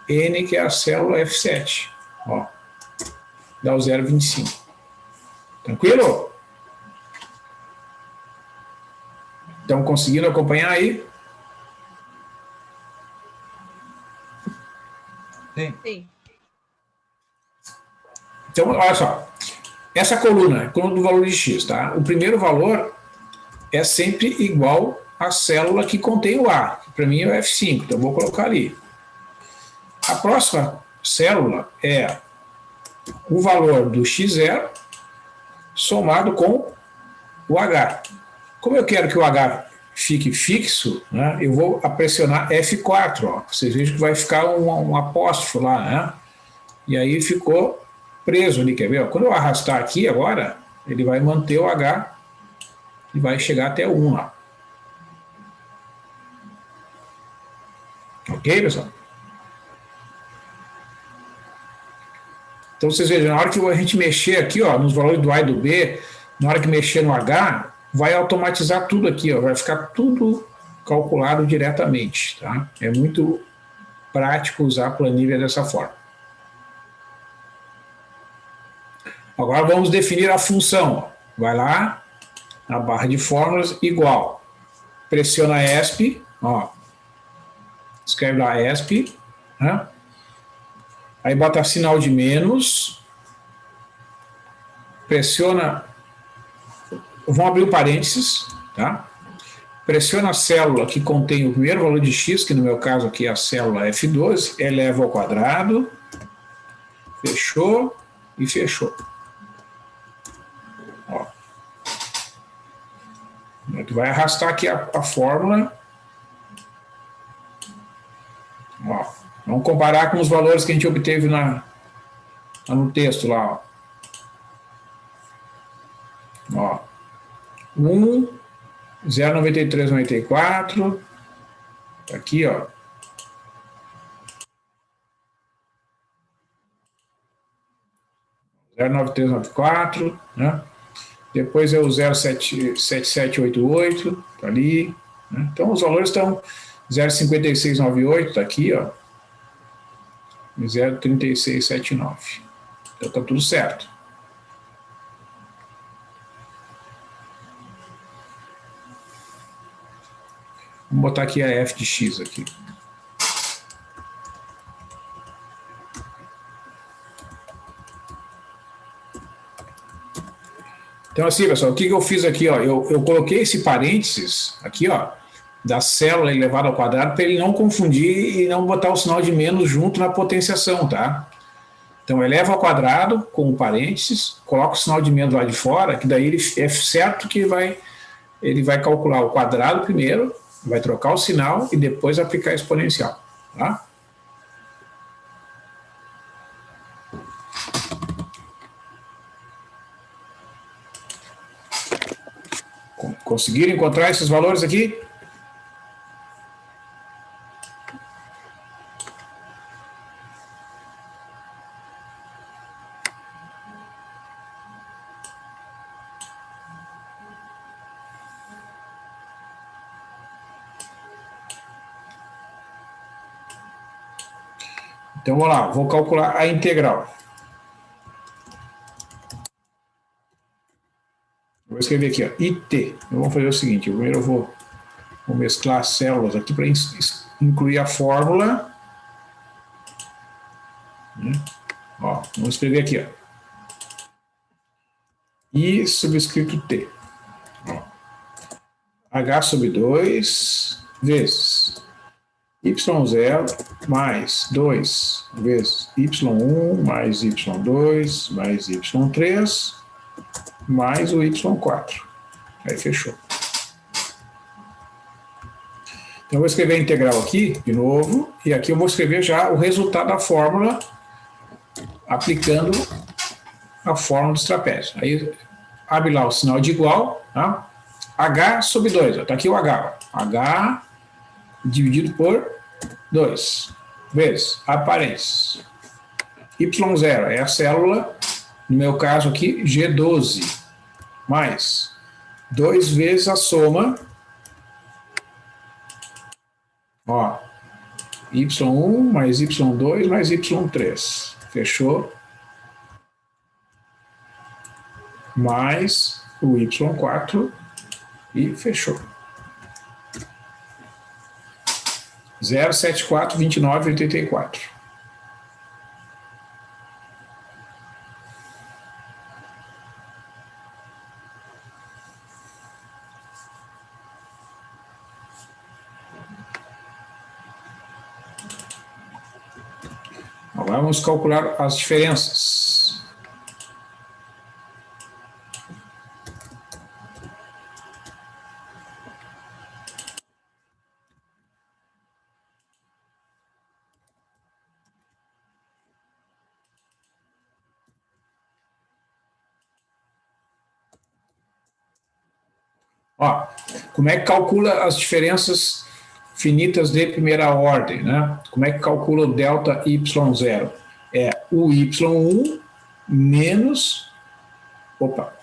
N, que é a célula F7. Ó, dá o 0,25. Tranquilo? Estão conseguindo acompanhar aí? Sim. Então, olha só. Essa coluna é a coluna do valor de x, tá? O primeiro valor é sempre igual à célula que contém o A, que para mim é o F5, então eu vou colocar ali. A próxima célula é o valor do x0 somado com o H. Como eu quero que o H fique fixo, né, eu vou pressionar F4. Ó. Vocês vejam que vai ficar um apóstrofo lá, né? E aí ficou preso ali, quer ver? Quando eu arrastar aqui agora, ele vai manter o H e vai chegar até o 1 lá. Ok, pessoal? Então vocês vejam, na hora que a gente mexer aqui, ó, nos valores do A e do B, na hora que mexer no H, vai automatizar tudo aqui, ó, vai ficar tudo calculado diretamente, tá? É muito prático usar a planilha dessa forma. Agora vamos definir a função. Ó. Vai lá, na barra de fórmulas, igual. Pressiona ESP, ó. Escreve lá ESP, né? Aí bota sinal de menos, pressiona, vamos abrir o parênteses, tá? Pressiona a célula que contém o primeiro valor de x, que no meu caso aqui é a célula F12, eleva ao quadrado, fechou e fechou. Ó. Tu vai arrastar aqui a fórmula. Ó. Vamos comparar com os valores que a gente obteve no texto lá. Ó. 1, 0,9394. Aqui, ó. 09394, né? Depois é o 07788, tá ali, né? Então os valores estão 05698, tá aqui, ó, e 03679. Então tá tudo certo. Vamos botar aqui a f de x aqui. Então, assim, pessoal, o que eu fiz aqui? Ó, eu coloquei esse parênteses aqui, ó, da célula elevada ao quadrado, para ele não confundir e não botar o sinal de menos junto na potenciação, tá? Então, eleva ao quadrado com o parênteses, coloca o sinal de menos lá de fora, que daí ele é certo que ele vai calcular o quadrado primeiro, vai trocar o sinal e depois aplicar a exponencial, tá? Conseguiram encontrar esses valores aqui? Então, vamos lá, vou calcular a integral. Vou escrever aqui, ó, IT. Vamos fazer o seguinte, primeiro eu vou mesclar as células aqui para incluir a fórmula. Ó, vamos escrever aqui, ó. I subscrito T. Ó. H sobre 2 vezes y0 mais 2 vezes y1 mais y2 mais y3 mais o y4. Aí fechou. Então eu vou escrever a integral aqui, de novo, e aqui eu vou escrever já o resultado da fórmula, aplicando a fórmula dos trapézios. Aí abre lá o sinal de igual, tá? H sobre 2, está aqui o H. Ó. H dividido por 2, vezes a parênteses. Y0 é a célula, no meu caso aqui, G12, mais 2 vezes a soma, ó, Y1 mais Y2 mais Y3, fechou? Mais o Y4 e fechou. 074, 29, 84. Agora vamos calcular as diferenças. Ó, como é que calcula as diferenças finitas de primeira ordem, né? Como é que calcula o delta y0? É o y1 menos... Opa!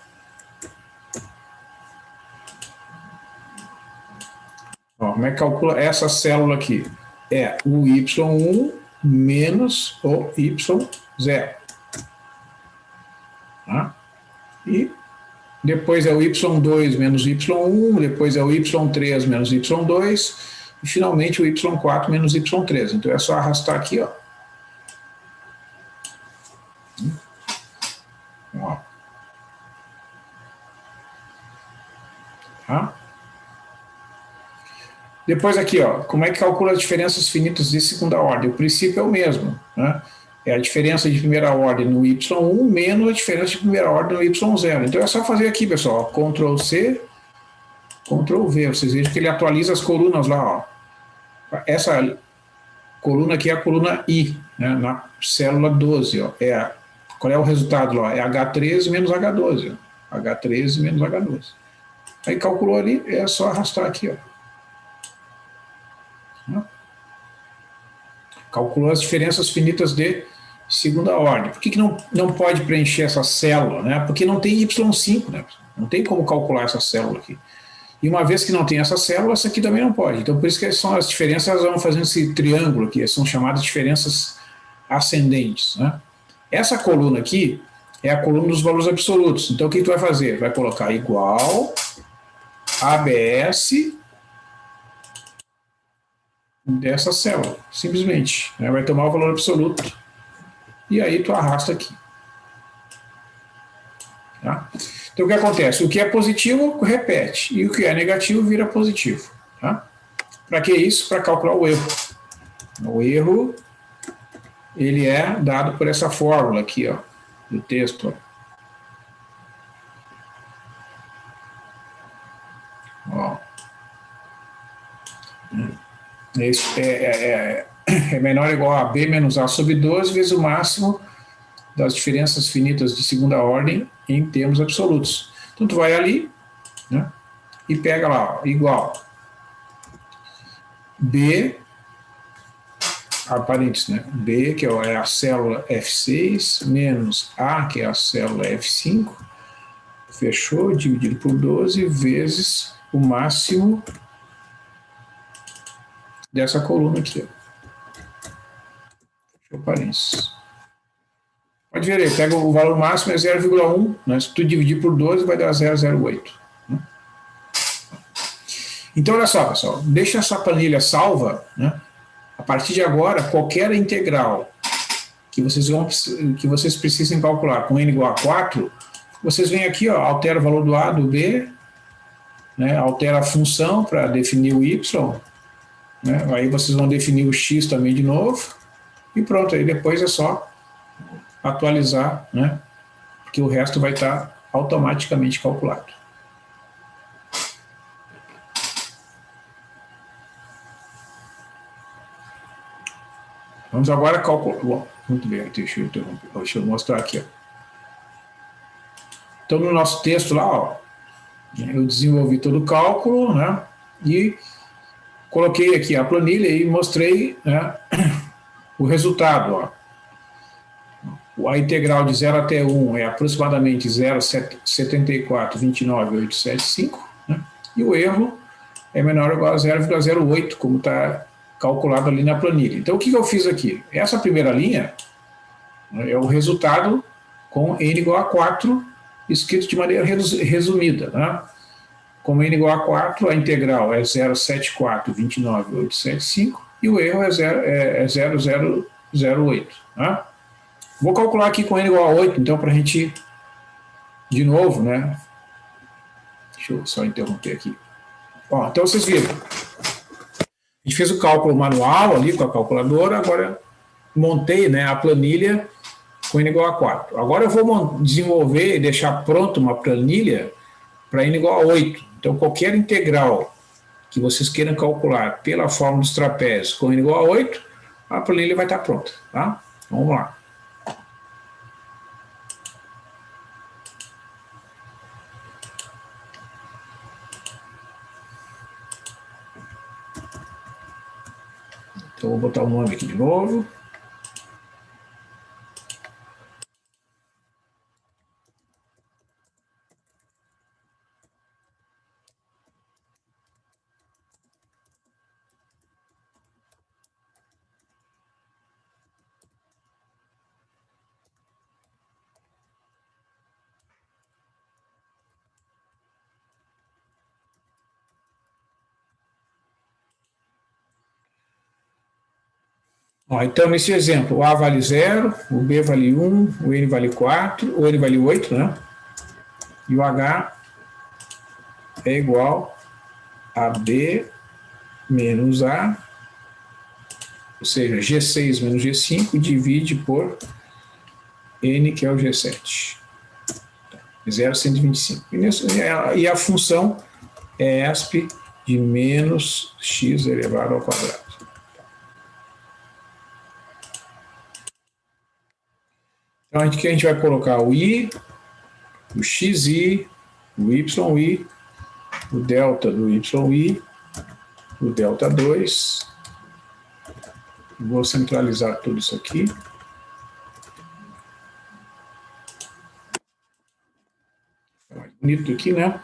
Ó, como é que calcula essa célula aqui? É o y1 menos o y0. Tá? E depois é o y2 menos y1, depois é o y3 menos y2, e finalmente o y4 menos y3. Então é só arrastar aqui, ó. Ó. Tá? Depois aqui, ó, como é que calcula as diferenças finitas de segunda ordem? O princípio é o mesmo, né? É a diferença de primeira ordem no y1 menos a diferença de primeira ordem no y0. Então é só fazer aqui, pessoal, Ctrl C, Ctrl V. Vocês vejam que ele atualiza as colunas lá, ó. Essa coluna aqui é a coluna I, né, na célula 12, ó. Qual é o resultado lá? É H13 menos H12. Ó. H13 menos H12. Aí calculou ali, é só arrastar aqui, ó. Calculou as diferenças finitas de segunda ordem. Por que não pode preencher essa célula? Né? Porque não tem Y5, né? Não tem como calcular essa célula aqui. E uma vez que não tem essa célula, essa aqui também não pode. Então, por isso que são as diferenças, elas vão fazendo esse triângulo aqui, são chamadas diferenças ascendentes. Né? Essa coluna aqui é a coluna dos valores absolutos. Então, o que tu vai fazer? Vai colocar igual ABS dessa célula, simplesmente. Né? Vai tomar o valor absoluto e aí tu arrasta aqui. Tá? Então, o que acontece? O que é positivo, repete. E o que é negativo, vira positivo. Tá? Para que isso? Para calcular o erro. O erro, ele é dado por essa fórmula aqui, ó, do texto. Ó. Esse é menor ou igual a B menos A sobre 12 vezes o máximo das diferenças finitas de segunda ordem em termos absolutos. Então, tu vai ali, né, e pega lá, ó, igual B, parênteses, né, B, que é a célula F6, menos A, que é a célula F5, fechou, dividido por 12, vezes o máximo dessa coluna aqui. Fechou parênteses. Pode ver aí, pega o valor máximo, é 0,1, né? Se tu dividir por 12, vai dar 0,08. Né? Então, olha só, pessoal, deixa essa planilha salva, né? A partir de agora, qualquer integral que vocês precisem calcular com n igual a 4, vocês vêm aqui, ó, altera o valor do A, do B, né? Altera a função para definir o y, né? Aí vocês vão definir o x também de novo, e pronto, aí depois é só atualizar, né? Porque o resto vai estar automaticamente calculado. Vamos agora calcular. Bom, muito bem, deixa eu mostrar aqui. Ó. Então, no nosso texto lá, ó, eu desenvolvi todo o cálculo, né? E coloquei aqui a planilha e mostrei, né, o resultado, ó. A integral de 0 até 1 é aproximadamente 0,7429,875, né? E o erro é menor ou igual a 0,08, como está calculado ali na planilha. Então, o que eu fiz aqui? Essa primeira linha, né, é o resultado com n igual a 4, escrito de maneira resumida. Né? Com n igual a 4, a integral é 0,7429,875 e o erro é 0,008. Né? Vou calcular aqui com n igual a 8, então, para a gente, de novo, né? Deixa eu só interromper aqui. Ó, então, vocês viram. A gente fez o cálculo manual ali com a calculadora, agora montei, né, a planilha com n igual a 4. Agora eu vou desenvolver e deixar pronto uma planilha para n igual a 8. Então, qualquer integral que vocês queiram calcular pela fórmula dos trapézios com n igual a 8, a planilha vai estar pronta. Tá? Vamos lá. Então, vou botar o nome aqui de novo. Ó, então, nesse exemplo, o A vale 0, o B vale 1, o N vale 4, o N vale 8, né? E o H é igual a B menos A, ou seja, G6 menos G5, divide por N, que é o G7. 0,125. E a função é ESP de menos x elevado ao quadrado. Então, aqui a gente vai colocar o I, o XI, o YI, o delta do YI, o delta 2. Vou centralizar tudo isso aqui. bonito aqui, né?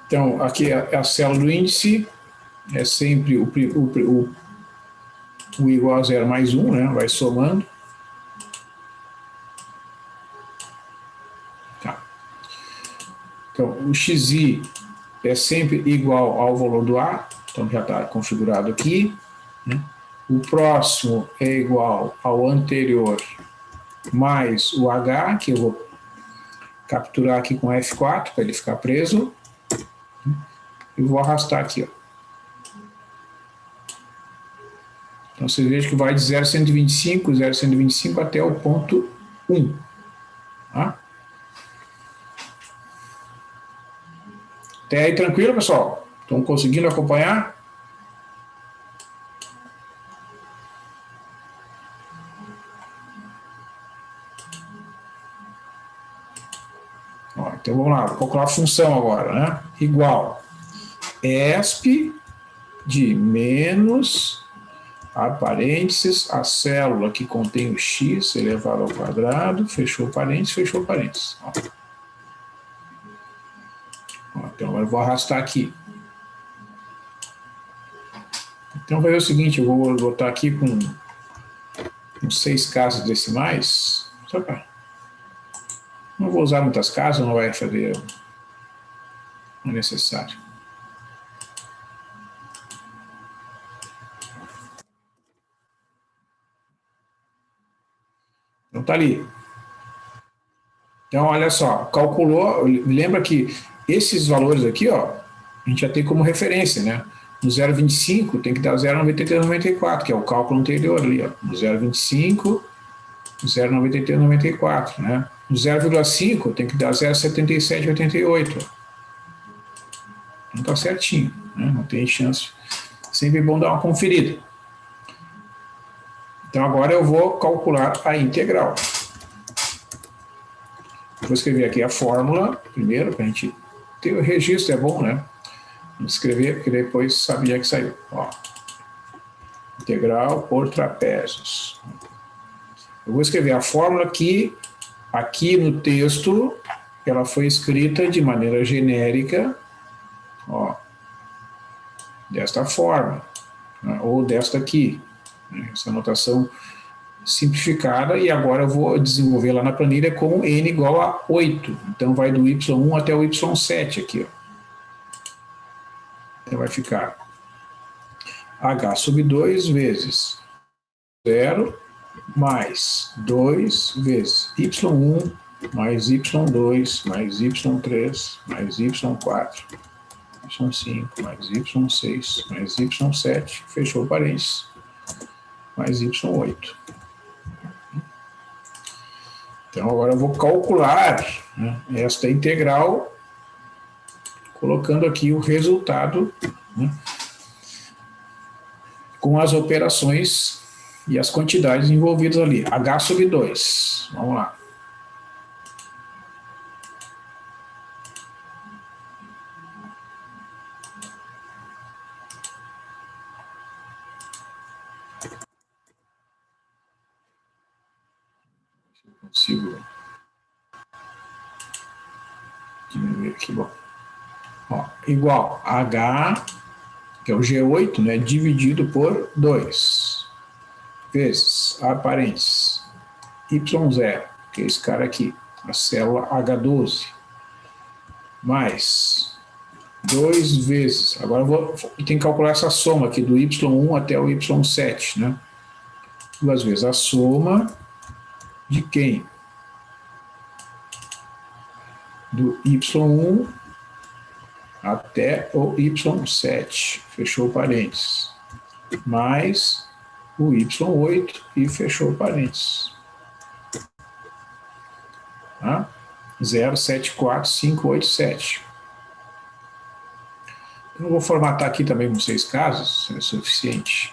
Então, aqui é a célula do índice, é sempre o igual a 0 mais 1, né? Vai somando. Tá. Então, o xi é sempre igual ao valor do A, então já está configurado aqui, né? O próximo é igual ao anterior mais o H, que eu vou capturar aqui com F4 para ele ficar preso. E vou arrastar aqui, ó. Então vocês vejam que vai de 0,125 até o ponto 1. Tá? Até aí tranquilo, pessoal? Estão conseguindo acompanhar? Ó, então vamos lá, vou calcular a função agora, né? Igual ESP de menos, a parênteses, a célula que contém o x elevado ao quadrado, fechou parênteses, fechou parênteses. Ó. Ó, então agora eu vou arrastar aqui. Então vai ser o seguinte, eu vou botar aqui com 6 casas decimais, só para... Não vou usar muitas casas, não vai fazer o necessário. Então tá ali. Então olha só, calculou, lembra que esses valores aqui, ó, a gente já tem como referência, né? No 0,25 tem que dar 0,9394, que é o cálculo anterior ali, ó. No 0,25, 0,9394, né? No 0,5 tem que dar 0,7788. Não tá certinho, né? Não tem chance. Sempre é bom dar uma conferida. Então agora eu vou calcular a integral. Vou escrever aqui a fórmula, primeiro, para a gente ter o registro, é bom, né? Vamos escrever, porque depois sabia que saiu. Ó. Integral por trapézios. Eu vou escrever a fórmula que, aqui no texto, ela foi escrita de maneira genérica, ó, desta forma, né? Ou desta aqui. Né? Essa notação simplificada, e agora eu vou desenvolver lá na planilha com n igual a 8. Então vai do y1 até o y7 aqui. Ó. Então vai ficar h sobre 2 vezes 0 mais 2 vezes y1 mais y2 mais y3 mais y4, y5 mais y6 mais y7, fechou parênteses, mais y8. Então, agora eu vou calcular, né, esta integral, colocando aqui o resultado, né, com as operações e as quantidades envolvidas ali. H sobre 2. Vamos lá. Consigo diminuir aqui, bom. Ó, igual a H, que é o G8, né, dividido por 2, vezes a parênteses Y0, que é esse cara aqui, a célula H12, mais 2 vezes, agora tem que calcular essa soma aqui, do Y1 até o Y7, né, 2 vezes a soma de quem? Do Y1 até o Y7, fechou parênteses, mais o Y8 e fechou parênteses. Tá? 0,74587. Eu vou formatar aqui também com 6 casos, é suficiente.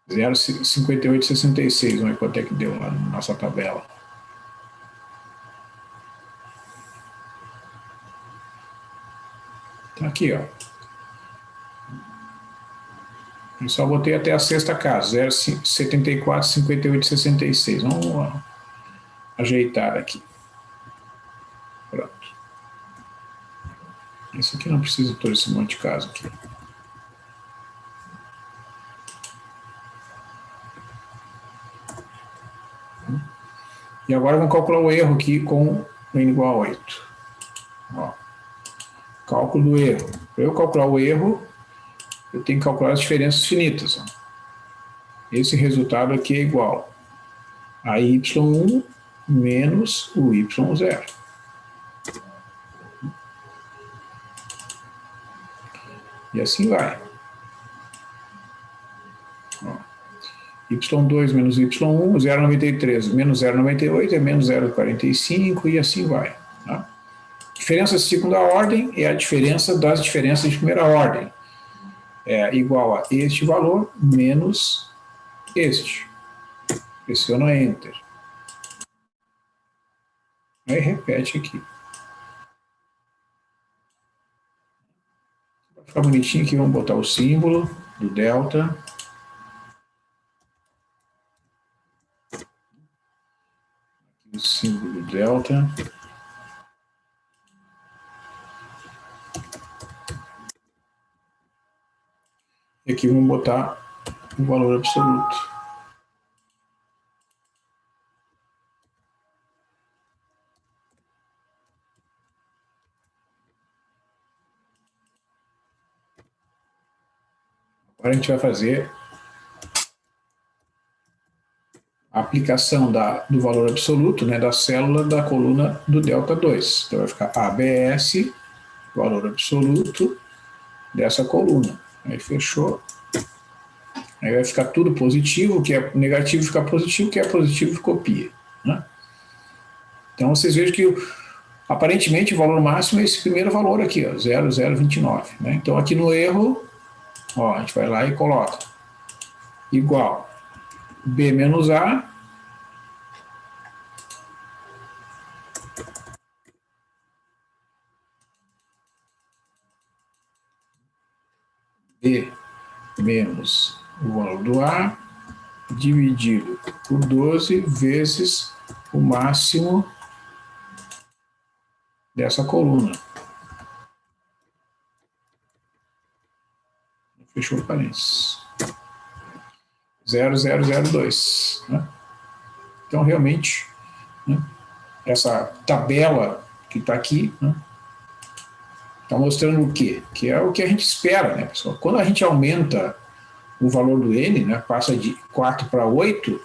Zero 5866, vamos ver quanto é que deu lá na nossa tabela. Tá aqui, ó. Eu só botei até a sexta casa, 0,74, 58, 66. Vamos ajeitar aqui. Pronto. Isso aqui não precisa de todo esse monte de casa aqui. E agora vamos calcular o erro aqui com n igual a 8. Ó, cálculo do erro. Para eu calcular o erro, eu tenho que calcular as diferenças finitas. Ó. Esse resultado aqui é igual a y1 menos o y0. E assim vai. Ó. y2 menos y1, 0,93 menos 0,98 é menos 0,45 e assim vai. Tá? Diferença de segunda ordem é a diferença das diferenças de primeira ordem. É igual a este valor menos este. Pressiona Enter. Aí repete aqui. Para ficar bonitinho aqui, vamos botar o símbolo do delta. O símbolo do delta. E aqui vamos botar o valor absoluto. Agora a gente vai fazer a aplicação do valor absoluto, né, da célula da coluna do delta 2. Então vai ficar ABS, valor absoluto dessa coluna. Aí fechou. Aí vai ficar tudo positivo, que é negativo fica positivo, que é positivo copia. Né? Então vocês vejam que aparentemente o valor máximo é esse primeiro valor aqui, ó, 0,029. Né? Então aqui no erro, ó, a gente vai lá e coloca igual B menos A B menos o valor do A dividido por 12 vezes o máximo dessa coluna. Fechou o parênteses. 0,002. Né? Então, realmente, né, essa tabela que está aqui, né, está mostrando o quê? Que é o que a gente espera, né, pessoal? Quando a gente aumenta o valor do N, né, passa de 4 para 8,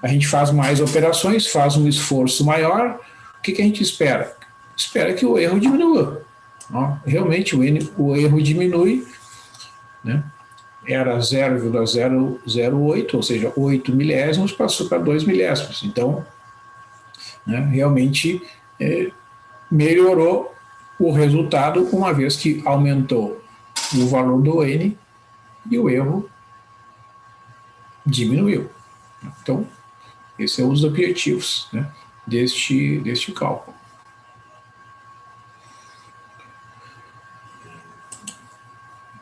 a gente faz mais operações, faz um esforço maior. O que a gente espera? Espera que o erro diminua. Ó, realmente, o erro diminui, né? Era 0,008, ou seja, 8 milésimos, passou para 2 milésimos. Então, né, realmente melhorou o resultado, uma vez que aumentou o valor do N e o erro diminuiu. Então, esse é um dos objetivos, né, deste cálculo.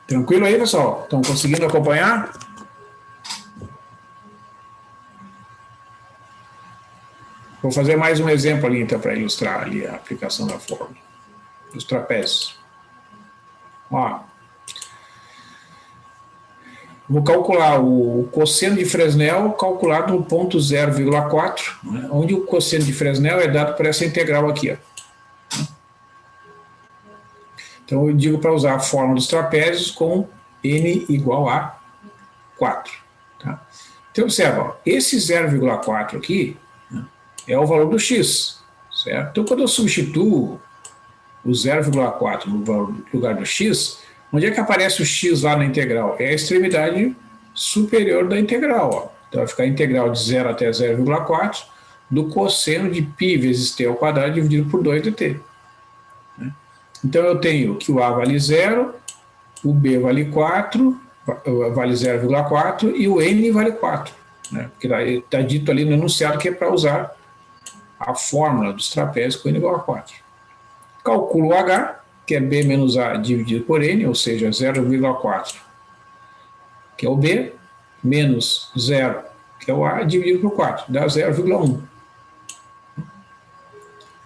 Tranquilo aí, pessoal? Estão conseguindo acompanhar? Vou fazer mais um exemplo ali, então, para ilustrar ali a aplicação da fórmula dos trapézios. Ó, vou calcular o cosseno de Fresnel calculado no ponto 0,4, né, onde o cosseno de Fresnel é dado por essa integral aqui, ó. Então, eu digo para usar a fórmula dos trapézios com n igual a 4. Tá? Então, observa, ó, esse 0,4 aqui, né, é o valor do x. Certo? Então, quando eu substituo o 0,4 no lugar do x, onde é que aparece o x lá na integral? É a extremidade superior da integral. Ó. Então, vai ficar a integral de 0 até 0,4 do cosseno de π vezes t ao quadrado dividido por 2 dt. Então, eu tenho que o A vale 0, o B vale 4, vale 0,4 e o N vale 4. Né? Porque está dito ali no enunciado que é para usar a fórmula dos trapézios com N igual a 4. Calculo o H, que é B menos A dividido por N, ou seja, 0,4 que é o B, menos 0, que é o A, dividido por 4, dá 0,1.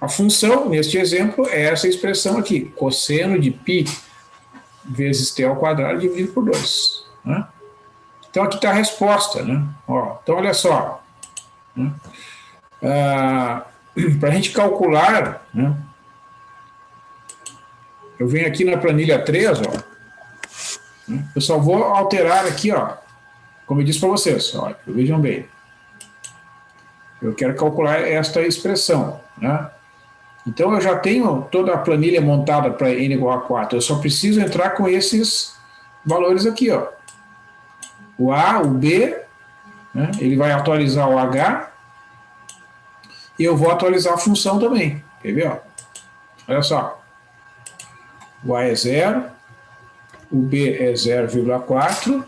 A função, neste exemplo, é essa expressão aqui, cosseno de π vezes t ao quadrado dividido por 2. Né? Então, aqui está a resposta. Né? Ó, então, olha só. Né? Para a gente calcular, né? Eu venho aqui na planilha 3, ó, né? Eu só vou alterar aqui, ó, como eu disse para vocês, ó, vejam bem. Eu quero calcular esta expressão. Né? Então, eu já tenho toda a planilha montada para n igual a 4. Eu só preciso entrar com esses valores aqui. Ó. O A, o B, né? Ele vai atualizar o H, e eu vou atualizar a função também. Quer ver? Ó? Olha só. O A é 0, o B é 0,4.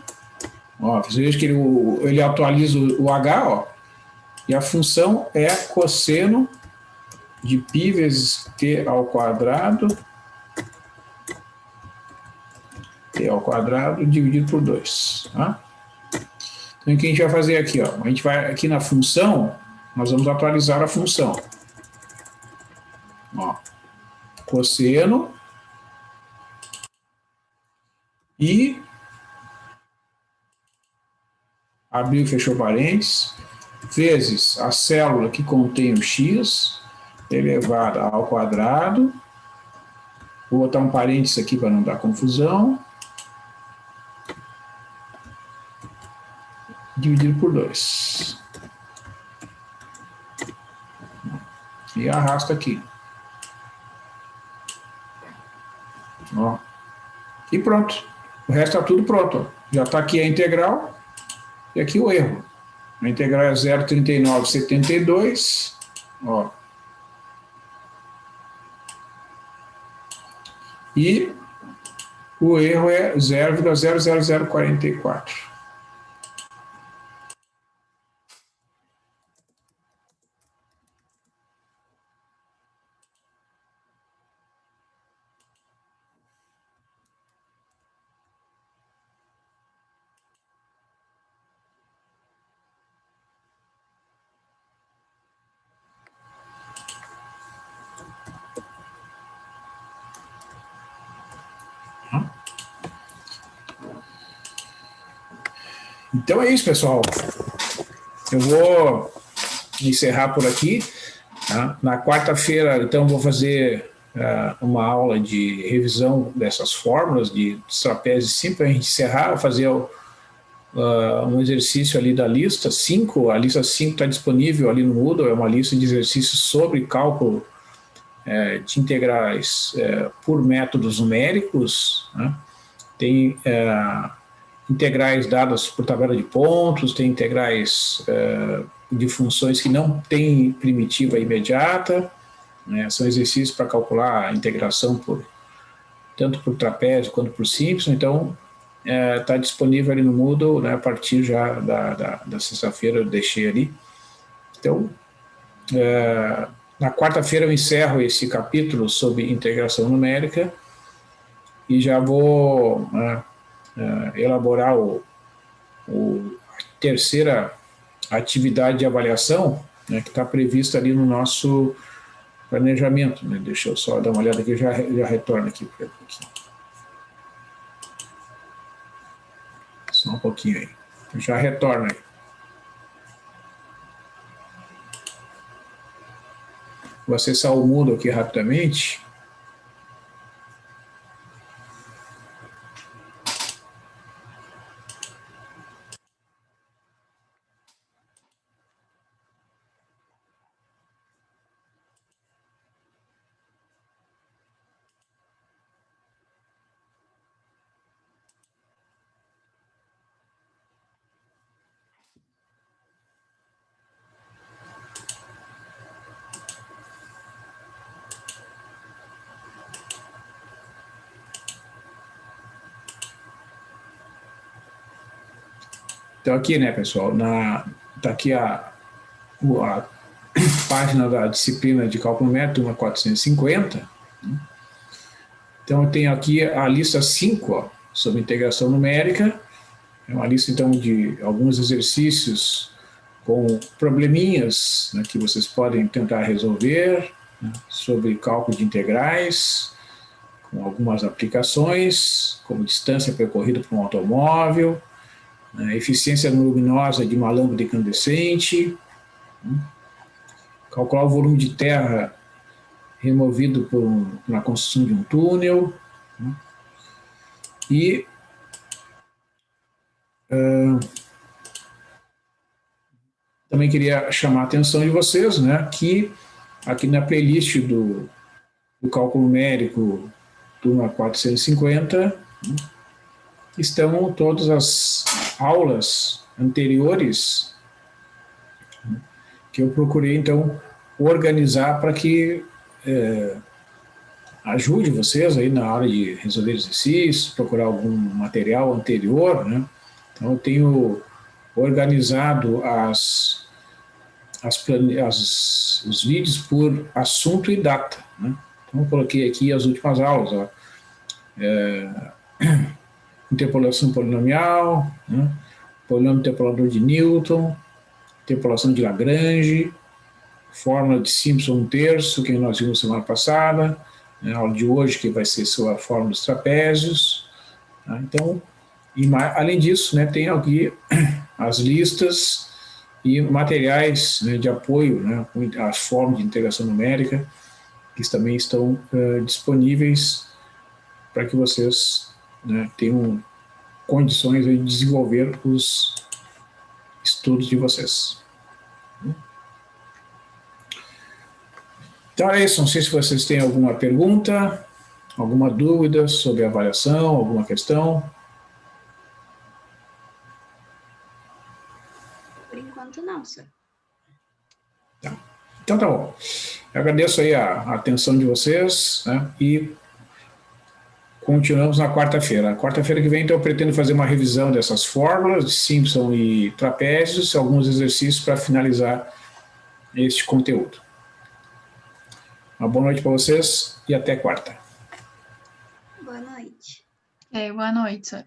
Você veja que ele atualiza o H, ó, e a função é cosseno de π vezes t ao quadrado, dividido por 2. Tá? Então, o que a gente vai fazer aqui? Ó? A gente vai aqui na função, nós vamos atualizar a função. Ó, cosseno e abriu e fechou parênteses, vezes a célula que contém o x elevado ao quadrado. Vou botar um parênteses aqui para não dar confusão. Dividido por 2. E arrasta aqui. Ó. E pronto. O resto está tudo pronto. Ó. Já está aqui a integral. E aqui o erro. A integral é 0,3972. Ó. E o erro é 0,00044. Então é isso, pessoal. Eu vou encerrar por aqui. Tá? Na quarta-feira, então, vou fazer uma aula de revisão dessas fórmulas de trapézio simples. Para a gente encerrar, vou fazer um exercício ali da lista 5. A lista 5 está disponível ali no Moodle. É uma lista de exercícios sobre cálculo de integrais por métodos numéricos. Né? Tem integrais dadas por tabela de pontos, tem integrais de funções que não têm primitiva imediata, né? São exercícios para calcular a integração tanto por trapézio quanto por Simpson. Então, está disponível ali no Moodle, né? A partir já da sexta-feira eu deixei ali. Então, na quarta-feira eu encerro esse capítulo sobre integração numérica e já vou elaborar a terceira atividade de avaliação, né, que está prevista ali no nosso planejamento. Né? Deixa eu só dar uma olhada aqui, eu já retorno aqui. Só um pouquinho aí. Eu já retorno aí. Vou acessar o Moodle aqui rapidamente. Então aqui, né, pessoal, tá aqui a página da disciplina de cálculo numérico, turma 450. Então eu tenho aqui a lista 5, ó, sobre integração numérica, É uma lista, então, de alguns exercícios com probleminhas, né, que vocês podem tentar resolver, né, sobre cálculo de integrais, com algumas aplicações, como distância percorrida por um automóvel, né, eficiência luminosa de uma lâmpada incandescente, né, calcular o volume de terra removido na construção de um túnel, né, e também queria chamar a atenção de vocês, né, que aqui na playlist do cálculo numérico turma 450, né, estão todas as aulas anteriores, né, que eu procurei, então, organizar para que ajude vocês aí na hora de resolver exercícios, procurar algum material anterior, né? Então, eu tenho organizado os vídeos por assunto e data, né? Então, eu coloquei aqui as últimas aulas, ó. Interpolação polinomial, né? Polinômio interpolador de Newton, interpolação de Lagrange, fórmula de Simpson 1/3, que nós vimos semana passada, né? A aula de hoje, que vai ser a fórmula dos trapézios, tá? Então, além disso, né, tem aqui as listas e materiais, né, de apoio, né, a forma de integração numérica, que também estão disponíveis para que vocês, né, tenham condições de desenvolver os estudos de vocês. Então é isso, não sei se vocês têm alguma pergunta, alguma dúvida sobre a avaliação, alguma questão. Por enquanto não, senhor. Tá. Então tá bom. Eu agradeço aí a atenção de vocês, né, e continuamos na quarta-feira. Quarta-feira que vem, então, eu pretendo fazer uma revisão dessas fórmulas de Simpson e trapézios, alguns exercícios para finalizar este conteúdo. Uma boa noite para vocês e até quarta. Boa noite. Boa noite, senhor.